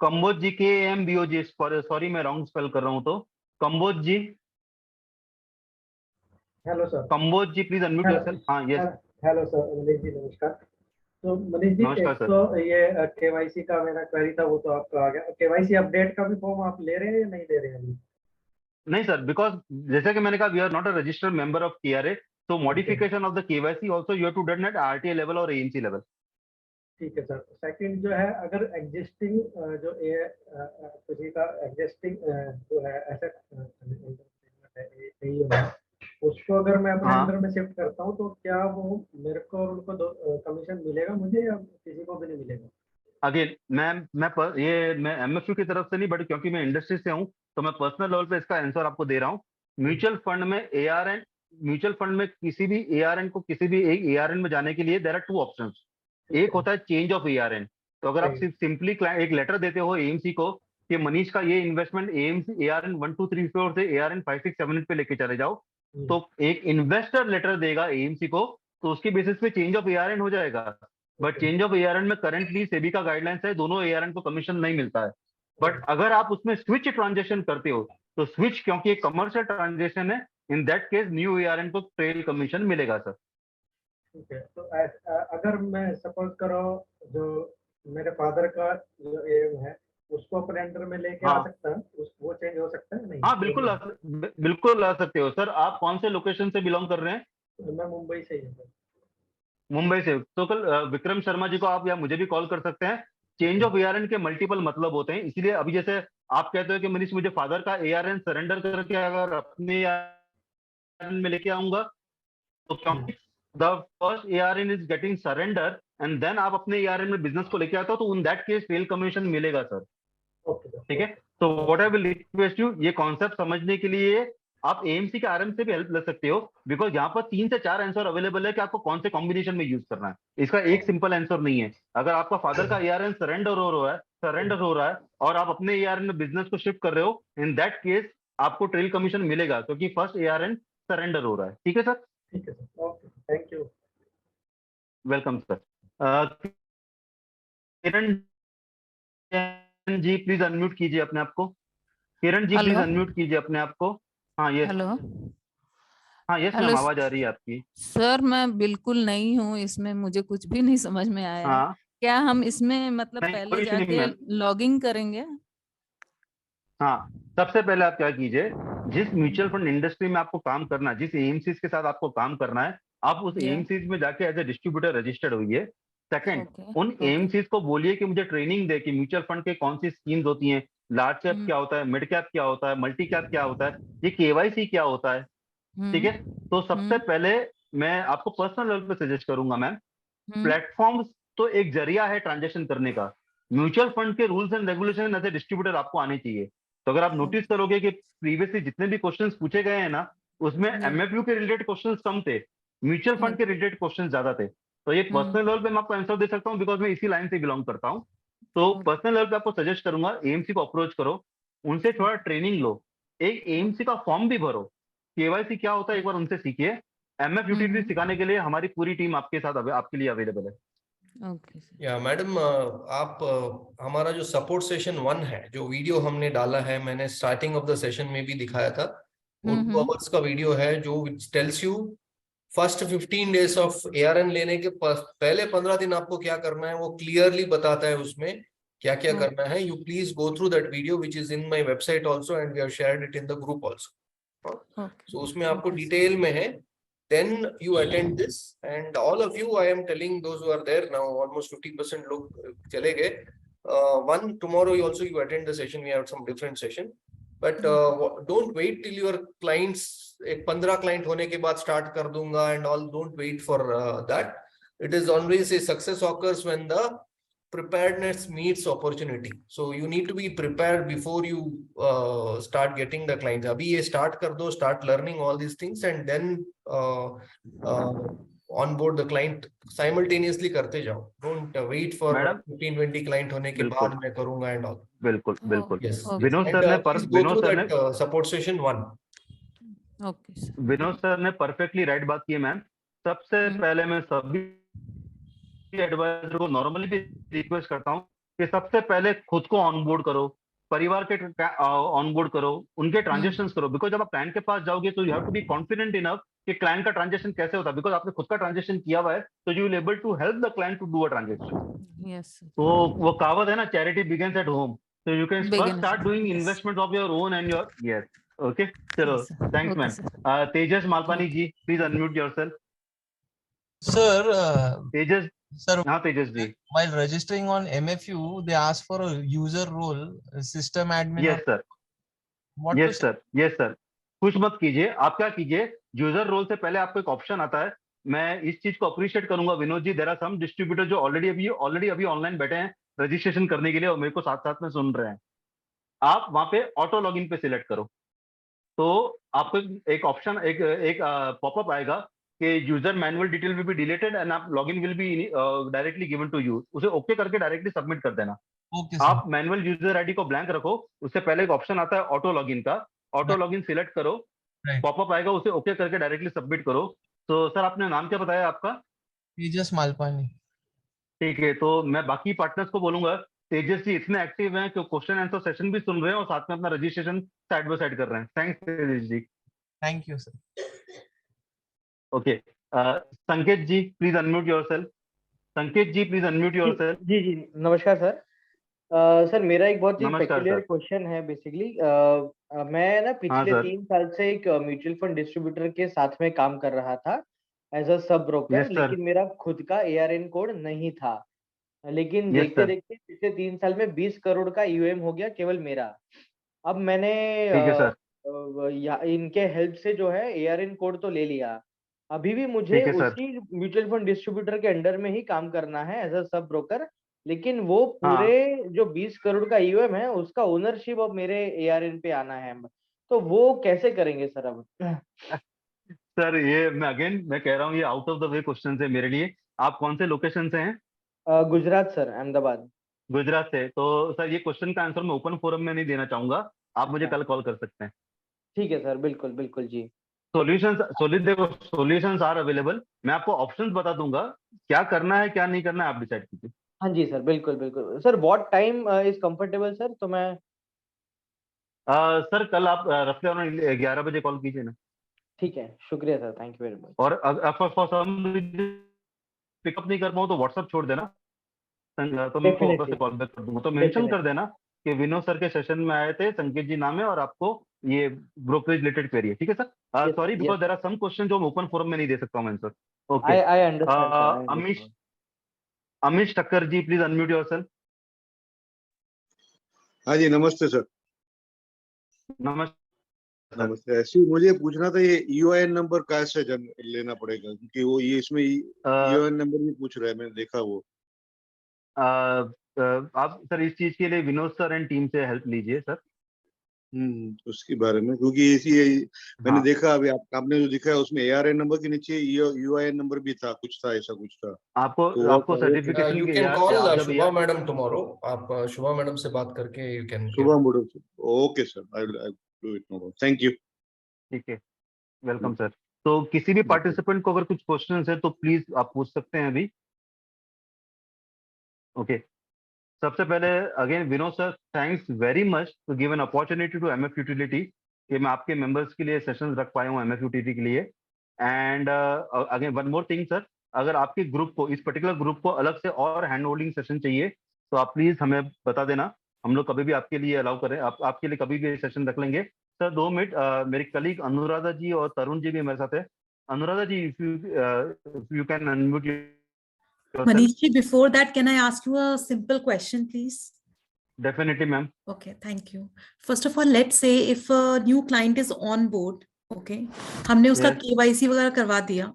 Kamboj ji, KMBOG, sorry मैं wrong spell कर रहा हूँ. तो Kamboj ji, hello sir. Kamboj ji please unmute yourself. हाँ yes. Hello sir, Manish ji नमस्कार। तो मनीष जी, नमस्कार एक सर। तो ये केवाईसी का मेरा क्वेरी था, वो तो आपका आ गया। केवाईसी अपडेट का भी फॉर्म आप ले रहे हैं या नहीं ले रहे हैं अभी? नहीं सर, बिकॉज जैसे कि मैंने कहा we are not a registered member of KRA, so modification of the KYC also you have to done at RTA level or AMC level. ठीक है सर। सेकंड जो है, अगर एग्जिस्टिंग जो किसी का एग्जिस्टिंग जो है एसेट है, उसको अगर मैं अपने अंडर में शिफ्ट करता हूँ, तो क्या वो मेरे को और उनको कमीशन मिलेगा मुझे, या किसी को भी नहीं मिलेगा? अगेन मैं MFU की तरफ से नहीं, बट क्योंकि मैं इंडस्ट्री से हूँ तो मैं पर्सनल लेवल पे इसका आंसर आपको दे रहा हूँ। म्यूचुअल फंड में किसी भी ARN को किसी भी एक ARN में जाने के लिए देयर आर 2 ऑप्शंस। एक होता है चेंज ऑफ ARN। तो अगर आप सिंपली एक लेटर देते हो AMC को कि मनीष का ये इन्वेस्टमेंट ARN 1 2 3 4 से ARN 5 6 7 8 पे लेके चले जाओ, तो एक इन्वेस्टर लेटर देगा AMC को, तो उसके बेसिस पे चेंज ऑफ ARN हो जाएगा। बट चेंज ऑफ ARN में करंटली सेबी का गाइडलाइंस है, दोनों ARN को कमीशन नहीं मिलता है। बट अगर आप उसमें स्विच ट्रांजेक्शन करते हो, तो स्विच क्योंकि एक कमर्शियल ट्रांजेक्शन है, इन दैट केस न्यू ARN को ट्रेल कमीशन मिलेगा सर। ठीक है। तो अगर मैं सपोज करो जो मेरे फादर का जो एम है उसको अपने अंडर में लेके आ सकता है, वो चेंज हो सकता है नहीं? हाँ बिल्कुल ला सकते हो सर। आप कौन से लोकेशन से बिलोंग कर रहे हैं? मैं मुंबई से ही हूँ। मुंबई से, तो कल विक्रम शर्मा जी को आप या मुझे भी कॉल कर सकते हैं। चेंज ऑफ ARN के मल्टीपल मतलब होते हैं, इसलिए अभी जैसे आप कहते हो कि मनीष मुझे फादर का ARN सरेंडर करके अगर अपने ARN में लेके आऊंगा, तो क्योंकि the first ARN is getting surrender and then आप अपने ARN में बिजनेस को लेके आते हो, तो इन दैट केस ट्रेल कमीशन मिलेगा सर। ठीक है। तो what I will request you, ये कॉन्सेप्ट समझने के लिए आप AMC के RM से भी हेल्प ले सकते हो, बिकॉज यहाँ पर 3 से 4 आंसर अवेलेबल है कि आपको कौन से कॉम्बिनेशन में यूज करना है। इसका एक सिंपल आंसर नहीं है। अगर आपका फादर का ARN सरेंडर हो रहा है और आप अपने ARN में बिजनेस को शिफ्ट कर रहे हो, इन दैट केस आपको ट्रेल कमीशन मिलेगा, क्योंकि फर्स्ट ARN सरेंडर हो रहा है। ठीक है सर? ठीक है sir, okay, thank you. Welcome sir. Kiran ji please unmute कीजिए अपने आप को। किरण जी प्लीज अनम्यूट कीजिए अपने आप को। हाँ यस। हेलो। हाँ यस मैम, आवाज आ रही है आपकी। सर मैं बिल्कुल नई हूँ इसमें, मुझे कुछ भी नहीं समझ में आया। हाँ। क्या हम इसमें मतलब पहले जाके लॉगिंग करेंगे? हाँ, सबसे पहले आप क्या कीजिए, जिस म्यूचुअल फंड इंडस्ट्री में आपको काम करना है, जिस AMCs के साथ आपको काम करना है, आप उस AMCs में जाके एज ए डिस्ट्रीब्यूटर रजिस्टर्ड होइए। सेकंड, उन AMCs को बोलिए कि मुझे ट्रेनिंग दे कि म्यूचुअल फंड के कौन सी स्कीम्स होती हैं, लार्ज कैप क्या होता है, मिड कैप क्या होता है, मल्टी कैप क्या होता है, ये KYC क्या होता है। ठीक है। तो सबसे पहले मैं आपको पर्सनल लेवल पे सजेस्ट करूंगा मैम, प्लेटफॉर्म्स तो एक जरिया है ट्रांजेक्शन करने का। म्यूचुअल फंड के rules and regulation as a distributor आपको आने चाहिए। तो अगर आप नोटिस करोगे कि प्रीवियसली जितने भी क्वेश्चंस पूछे गए हैं ना, उसमें MFU के रिलेटेड क्वेश्चंस कम थे, म्यूचुअल फंड के रिलेटेड क्वेश्चंस ज्यादा थे। तो ये पर्सनल लेवल पे मैं आपको आंसर दे सकता हूँ, बिकॉज मैं इसी लाइन से बिलोंग करता हूँ। तो पर्सनल लेवल पे आपको सजेस्ट करूंगा AMC को अप्रोच करो, उनसे थोड़ा ट्रेनिंग लो, एक AMC का फॉर्म भी भरो, KYC क्या होता है एक बार उनसे सीखिए। MF यूटिलिटी सिखाने के लिए हमारी पूरी टीम आपके साथ आपके लिए अवेलेबल है। या मैडम, आप हमारा जो सपोर्ट सेशन 1 है, जो वीडियो हमने डाला है, मैंने स्टार्टिंग ऑफ द सेशन में भी दिखाया था, वो 2 आवर्स का वीडियो है जो tells you first 15 days of ARN लेने के पहले 15 दिन आपको क्या करना है, वो क्लियरली बताता है उसमें क्या क्या करना है। You please go through that video which is in my website also and we have shared it in the group also. So उसमें आपको डिटेल में है। Then you attend this, and all of you, I am telling those who are there now, almost 50% log chale gaye. One tomorrow also you attend the session. We have some different session, but don't wait till your clients ek 15 client hone ke baad start kar dunga and all. Don't wait for that. It is always a success occurs when the preparedness meets opportunity. So you need to be prepared before you start getting the clients. Abhi ye start kar do, start learning all these things, and then onboard the client simultaneously karte jao. Don't wait for 15-20 client hone ke baad main karunga and all. बिल्कुल बिल्कुल। Yes. Vinod sir ने Vinod sir ने support session 1। Okay sir. Vinod sir ने perfectly right बात की है ma'am. सबसे पहले मैं सभी एडवाइजर को नॉर्मली भी रिक्वेस्ट करता हूँ कि सबसे पहले खुद को ऑनबोर्ड करो, परिवार के ऑनबोर्ड करो, उनके ट्रांजेक्शन करो, बिकॉज जब आप क्लाइंट के पास जाओगे तो you have to be confident enough कि क्लाइंट का ट्रांजेक्शन कैसे होता है, बिकॉज आपने खुद का ट्रांजेक्शन किया हुआ है, तो you will able to help the client to do a transaction. Yes तो वो कहावत है ना, charity begins at home, so you can first Begin start at doing home, yes. investments of your own and your yes. Okay, chalo, Yes, sir. thanks Okay, man. sir. Tejas Malpani ji, please unmute yourself. Sir, Tejas, sir, हाँ Tejas ji. while registering on MFU, they ask for a user role, a system admin. Yes sir. What Yes sir. Yes sir. कुछ मत कीजिए, आप क्या कीजिए, user role से पहले आपको एक ऑप्शन आता है। मैं इस चीज को अप्रिशिएट करूंगा Vinod ji, there are some distributor जो ऑलरेडी अभी ऑनलाइन बैठे हैं रजिस्ट्रेशन करने के लिए और मेरे को साथ साथ में सुन रहे हैं। आप वहां पे ऑटो लॉगिन पे सिलेक्ट करो, तो आपको एक ऑप्शन एक पॉपअप आएगा कि user manual detail will be deleted and आप login will be directly given to you. उसे ओके करके डायरेक्टली सबमिट कर देना। आप मैनुअल यूजर आईडी को ब्लैंक रखो, उससे पहले एक ऑप्शन आता है ऑटो लॉगिन का, ऑटो लॉगिन सिलेक्ट करो, पॉपअप आएगा, उसे ओके करके डायरेक्टली सबमिट करो। तो सर आपने नाम क्या बताया आपका? तेजस मालपानी। ठीक है, तो मैं बाकी पार्टनर्स को बोलूंगा, तेजस जी इतने एक्टिव हैं कि क्वेश्चन आंसर सेशन भी सुन रहे हैं और साथ में अपना रजिस्ट्रेशन साइड बाय साइड कर रहे हैं। Thanks Tejas ji. Thank you sir. Okay, Sanket ji please unmute yourself. Sanket ji please unmute yourself. जी जी नमस्कार सर। सर मेरा एक बहुत ही नमस्कार पेक्युलियर सर। क्वेश्चन है बेसिकली। मैं ना पिछले सर। 3 साल से एक म्यूचुअल फंड डिस्ट्रीब्यूटर के साथ में काम कर रहा था as a sub broker, Yes, sir. लेकिन मेरा खुद का ARN कोड नहीं था। लेकिन Yes, देखते sir. देखते पिछले 3 साल में 20 करोड़ का यूएम हो गया केवल मेरा। अब मैंने ठीक है सर। इनके हेल्प से जो है ARN कोड तो ले लिया। अभी भी मुझे ठीक है सर। उसी म्यूचुअल फंड डिस्ट्रीब्यूटर के अंडर में ही काम करना है एज अ सब ब्रोकर, लेकिन वो हाँ। पूरे जो 20 करोड़ का यूएम है उसका ओनरशिप अब मेरे ARN पे आना है। तो वो कैसे करेंगे सर अब? सर ये मैं कह रहा हूँ, ये out of the way question है मेरे लिए। आप कौन से लोकेशन से हैं? गुजरात सर, अहमदाबाद। गुजरात से। तो सर ये क्वेश्चन का आंसर मैं ओपन फोरम में नहीं देना चाहूंगा, आप मुझे कल कॉल कर सकते हैं। ठीक है सर, बिल्कुल बिल्कुल जी। Solutions are available. मैं आपको ऑप्शंस बता दूंगा, क्या करना है क्या नहीं करना है आप डिसाइड कीजिए। हाँ जी सर, बिल्कुल बिल्कुल sir. What time is comfortable sir? तो मैं सर कल आप रफली अराउंड 11 बजे कॉल कीजिए ना। ठीक है, शुक्रिया sir, thank you very much. और फॉर सम पिकअप नहीं कर पाऊँ तो व्हाट्सएप छोड़ देना, तो मैं आपको वापस से कॉल बैक कर दूंगा। तो मेंशन कर देना कि विनोद सर के सेशन में आए थे, संकेत जी नाम है और आपको ये ब्रोकरेज रिलेटेड क्वेरी है। ठीक है सर। Sorry because there are some question जो मैं ओपन फोरम में नहीं दे सकता हूँ answer. Okay, I understand. Amish Thakkar ji please unmute yourself. हाँ जी नमस्ते सर। नमस्ते। ऐसे मुझे पूछना था, ये यूआईएन नंबर कैसे लेना पड़ेगा, क्योंकि वो ये इसमें यूआईएन नंबर भी पूछ रहा है, मैंने देखा वो। आप सर इस चीज के लिए विनोद सर एंड टीम से हेल्प लीजिए सर। उसके बारे में, क्योंकि इसी मैंने देखा अभी आपने जो दिखाया उसमें ARN नंबर के नीचे यूआईएन नंबर भी था, कुछ था, ऐसा कुछ था। आपको certification you can call Shubha madam tomorrow. आप शुभा मैडम से बात करके यू कैन। शुभा मैडम से। Okay sir, I will do it now. Thank you. ठीक है, वेलकम सर। तो किसी भी पार्टिसिपेंट को अगर कुछ क्वेश्चंस है तो प्लीज आप पूछ सकते हैं अभी। ओके, सबसे पहले again Vinod sir, thanks very much to give an opportunity to MF utility कि मैं आपके मेंबर्स के लिए सेशंस रख पाया हूँ MF यूटिलिटी के लिए। And again one more thing sir, अगर आपके ग्रुप को, इस पर्टिकुलर ग्रुप को अलग से और हैंड होल्डिंग सेशन चाहिए तो आप प्लीज हमें बता देना, हम लोग कभी भी आपके लिए अलाउ करें, आपके लिए कभी भी सेशन रख लेंगे। सर 2 मिनट, मेरी कलीग अनुराधा जी और तरुण जी भी मेरे साथ है। अनुराधा जी, if you can unmute yourself. Manish ji, before that, can I ask you a simple question, please? Definitely, ma'am. Okay, thank you. First of all, let's say if a new client is on board, okay, हमने उसका KYC वगैरह करवा दिया,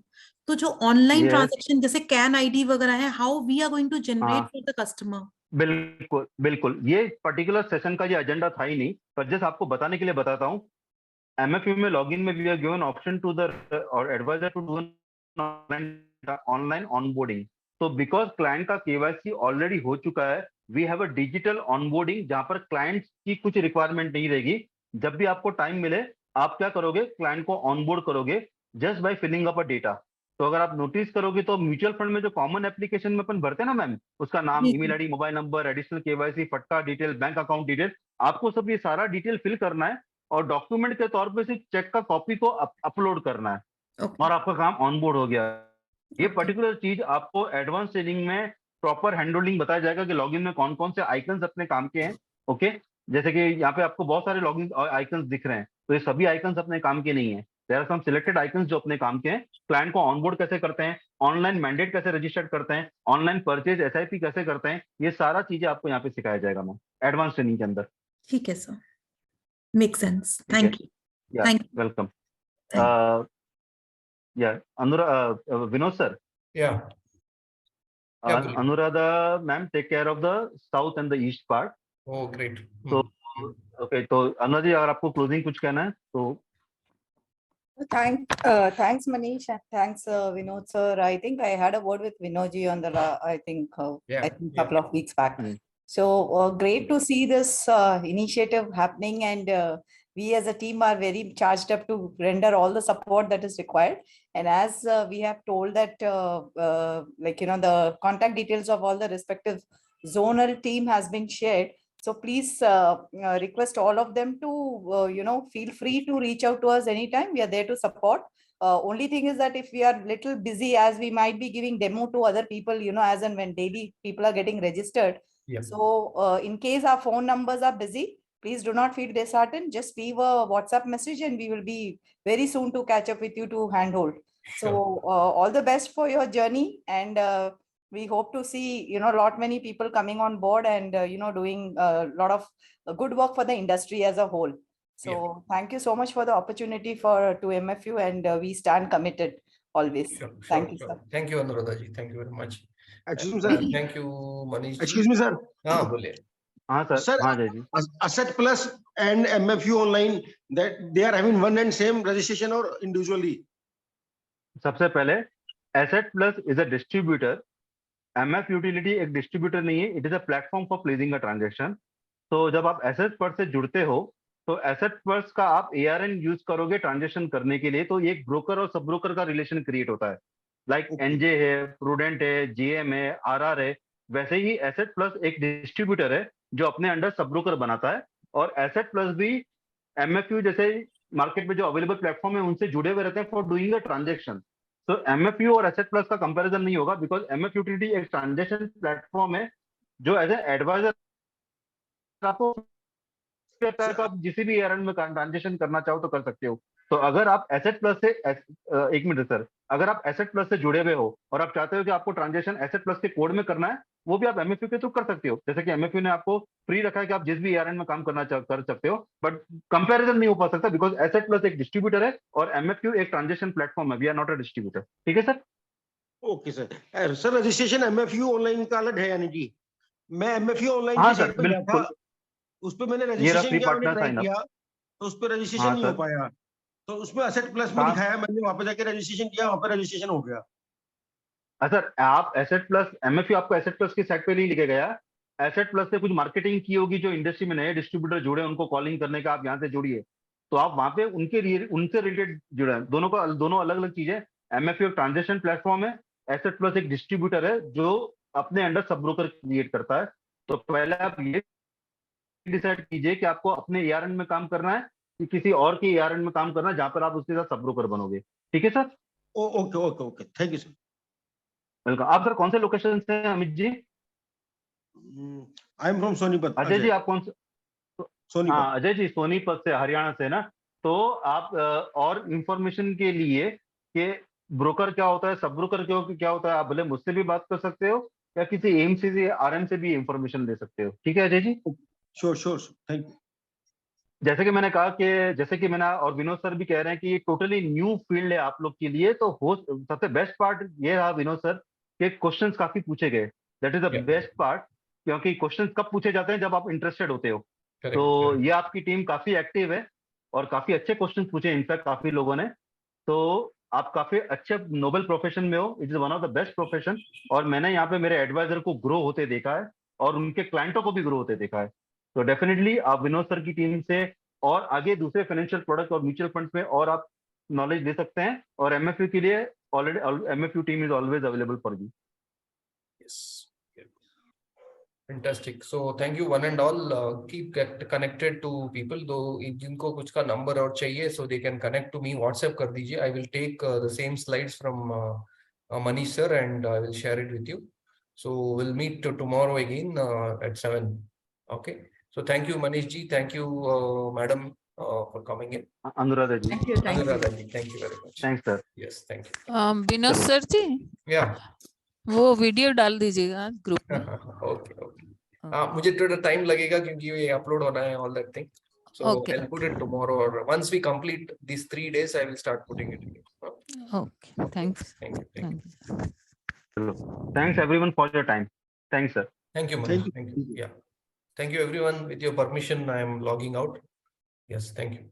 तो जो online transaction जैसे CAN ID वगैरह है, how we are going to generate for the customer? बिल्कुल बिल्कुल, ये पर्टिकुलर सेशन का ये एजेंडा था ही नहीं, पर जस्ट आपको बताने के लिए बताता हूँ। MFU में लॉगिन में we are given option to the और advisor to do online onboarding. तो बिकॉज क्लाइंट का KYC ऑलरेडी हो चुका है, we have a digital onboarding जहां पर क्लाइंट की कुछ रिक्वायरमेंट नहीं रहेगी। जब भी आपको टाइम मिले आप क्या करोगे, क्लाइंट को ऑनबोर्ड करोगे just by filling up a data. तो अगर आप नोटिस करोगे तो म्यूचुअल फंड में जो कॉमन एप्लीकेशन में अपन भरते हैं ना मैम, उसका नाम, email ID, mobile number, additional KYC, फटका डिटेल, बैंक अकाउंट डिटेल, आपको सब ये सारा डिटेल फिल करना है और डॉक्यूमेंट के तौर पे सिर्फ चेक का कॉपी को अपलोड करना है और आपका काम ऑनबोर्ड हो गया। ये पर्टिकुलर चीज आपको एडवांस ट्रेनिंग में प्रॉपर हैंडहोल्डिंग बताया जाएगा कि लॉगिन में कौन कौन से आइकन्स अपने काम के हैं। ओके, जैसे कि यहाँ पे आपको बहुत सारे लॉगिन आइकन्स दिख रहे हैं, तो ये सभी आइकन्स अपने काम के नहीं है। There are some selected icons जो अपने काम के हैं। क्लाइंट को ऑनबोर्ड कैसे करते हैं, ऑनलाइन मैंडेट कैसे रजिस्टर्ड करते हैं, ऑनलाइन परचेज SIP कैसे करते हैं, ये सारा चीजें आपको यहाँ पे सिखाया जाएगा मैम एडवांस ट्रेनिंग के अंदर। ठीक है sir, make sense, thank you, thank you, welcome. Vinod sir. Yeah. Anuradha ma'am take care of the south and the east part. Oh, great. So okay, तो अनुराधा जी अगर आपको क्लोजिंग कुछ कहना है तो Thanks Manish and thanks Vinod sir. I think I had a word with Vinod ji on the I think couple of weeks back. So great to see this initiative happening, and we as a team are very charged up to render all the support that is required. And as we have told that the contact details of all the respective zonal team has been shared. So please request all of them to, feel free to reach out to us anytime. We are there to support. Only thing is that if we are little busy, as we might be giving demo to other people, as and when daily people are getting registered. Yeah. So in case our phone numbers are busy, please do not feel disheartened. Just leave a WhatsApp message and we will be very soon to catch up with you to handhold. Sure. So all the best for your journey, and we hope to see, many people coming on board and, doing a lot of good work for the industry as a whole. So thank you so much for the opportunity to MFU, and we stand committed always. Sure, Thank you, sure. sir. Thank you, Anuradha ji. Thank you very much. Excuse me, sir. Thank you, Manish. Excuse me, sir. हाँ बोलिए. हाँ sir. Sir, हाँ जय जी. Asset Plus and MFU online, that they are having one and same registration or individually? सबसे पहले Asset Plus is a distributor. MF Utility एक distributor नहीं है, it is a platform for placing a transaction. तो जब आप asset plus से जुड़ते हो तो एसेट प्लस का आप ARN यूज करोगे ट्रांजैक्शन करने के लिए, तो एक ब्रोकर और सब ब्रोकर का रिलेशन क्रिएट होता है। लाइक NJ है, प्रूडेंट है, GM है, RR है। वैसे ही एसेट प्लस एक डिस्ट्रीब्यूटर है जो अपने अंडर सब ब्रोकर बनाता है, और एसेट प्लस भी MFU जैसे मार्केट में जो अवेलेबल प्लेटफॉर्म है उनसे जुड़े हुए रहते हैं फॉर डूइंग अ ट्रांजेक्शन। तो MFU और एसेट प्लस का कंपैरिजन नहीं होगा, बिकॉज MF यूटिलिटी एक ट्रांजेक्शन प्लेटफॉर्म है जो एज ए एडवाइजर आपको कहता है, तो आप जिस भी ARN में ट्रांजेक्शन करना चाहो तो कर सकते हो। तो अगर आप एसेट प्लस से एक मिनट सर, अगर आप एसेट प्लस से जुड़े हुए हो और आप चाहते हो कि आपको ट्रांजेक्शन एसेट प्लस के कोड में करना है, वो भी आप MFU के थ्रू कर सकते हो। जैसे कि MFU ने आपको फ्री रखा है कि आप जिस भी ARN में काम करना कर सकते हो, बट कंपैरिजन नहीं हो पा सकता बिकॉज एसेट प्लस एक डिस्ट्रीब्यूटर है और MFU एक ट्रांजेक्शन प्लेटफॉर्म है। We are not a distributor. ठीक है sir? Okay sir. Sir registration MFU online का अलग है यानी कि मैं MFU ऑनलाइन हाँ की साइट सर, पे गया था, बिल्कुल। उस पे मैंने ये रहा रजिस्ट्रेशन फ्री किया, मैंने पार्टनर ट्राई साइन अप। किया तो उस पे रजिस्ट्रेशन हाँ नहीं हो सर। पाया। तो उसमें एसेट प्लस में दिखाया, मैंने वहां पे जाके रजिस्ट्रेशन किया, वहां पे रजिस्ट्रेशन हो गया। सर आप एसेट प्लस MFU आपको एसेट प्लस की साइट पे नहीं लिखे गया। एसेट प्लस से कुछ मार्केटिंग की होगी, जो इंडस्ट्री में नए डिस्ट्रीब्यूटर जुड़े उनको कॉलिंग करने का, आप यहाँ से जुड़िए तो आप वहां पे उनसे रिलेटेड जुड़े हैं। दोनों अलग अलग चीजें। MFU एक ट्रांजेक्शन प्लेटफॉर्म है, एसेट प्लस एक डिस्ट्रीब्यूटर है जो अपने अंडर सब ब्रोकर क्रिएट करता है। तो पहले आप ये डिसाइड कीजिए कि आपको अपने ARN में काम करना है कि किसी और के ARN में काम करना है जहां पर आप उसके साथ सब ब्रोकर बनोगे। ठीक है sir? Okay okay okay, thank you sir. Welcome. आप सर कौन से लोकेशन से हैं Amit ji? I am from Sonipat. Ajay ji आप कौन से? सोनीपत। हाँ अजय जी सोनीपत से, हरियाणा से ना। तो आप और इंफॉर्मेशन के लिए कि ब्रोकर क्या होता है, सब ब्रोकर क्या होता है, आप भले मुझसे भी बात कर सकते हो या किसी AMC से RM से भी इंफॉर्मेशन ले सकते हो। ठीक है Ajay ji? Sure sure, thank you. जैसे कि मैंने कहा कि जैसे कि मैंने और विनोद सर भी कह रहे हैं कि ये टोटली न्यू फील्ड है आप लोग के लिए, तो सबसे बेस्ट पार्ट ये रहा विनोद सर कि क्वेश्चंस काफी पूछे गए। That is the best part, क्योंकि क्वेश्चंस कब पूछे जाते हैं? जब आप इंटरेस्टेड होते हो। तो ये आपकी टीम काफी एक्टिव है और काफी अच्छे क्वेश्चन पूछे इनफैक्ट काफी लोगों ने। तो आप काफी अच्छे नोबल प्रोफेशन में हो, it is one of the best profession. और मैंने यहाँ पे मेरे एडवाइजर को ग्रो होते देखा है और उनके क्लाइंटों को भी ग्रो होते देखा है। तो डेफिनेटली आप विनोद सर की टीम से और आगे दूसरे फाइनेंशियल प्रोडक्ट और म्यूचुअल फंड्स में और आप नॉलेज ले सकते हैं। और MFU के लिए already MFU team is always available for you. Fantastic. So thank you one and all. Keep get connected to people. Though जिनको कुछ का number और चाहिए, so they can connect to me. WhatsApp कर दीजिए. I will take the same slides from Manish sir and I will share it with you. So we'll meet tomorrow again at 7. Okay. So thank you Manish ji. Thank you madam for coming in. Anuradha ji. Thank you. Thank you. Anuradha ji. Thank you very much. Thanks sir. Yes. Thank you. Vinod sir ji, Yeah. वो video डाल दीजिएगा group में। Okay. Okay. मुझे थोड़ा time लगेगा क्योंकि ये upload होना है all that thing. So Okay. I'll put it tomorrow or once we complete these 3 days, I will start putting it in. Okay, thanks. Thank you. Thank you. Chalo. Thanks everyone for your time. Thanks sir. Thank you, Manish. Thank you. Yeah. Thank you everyone. With your permission, I am logging out. Yes. Thank you.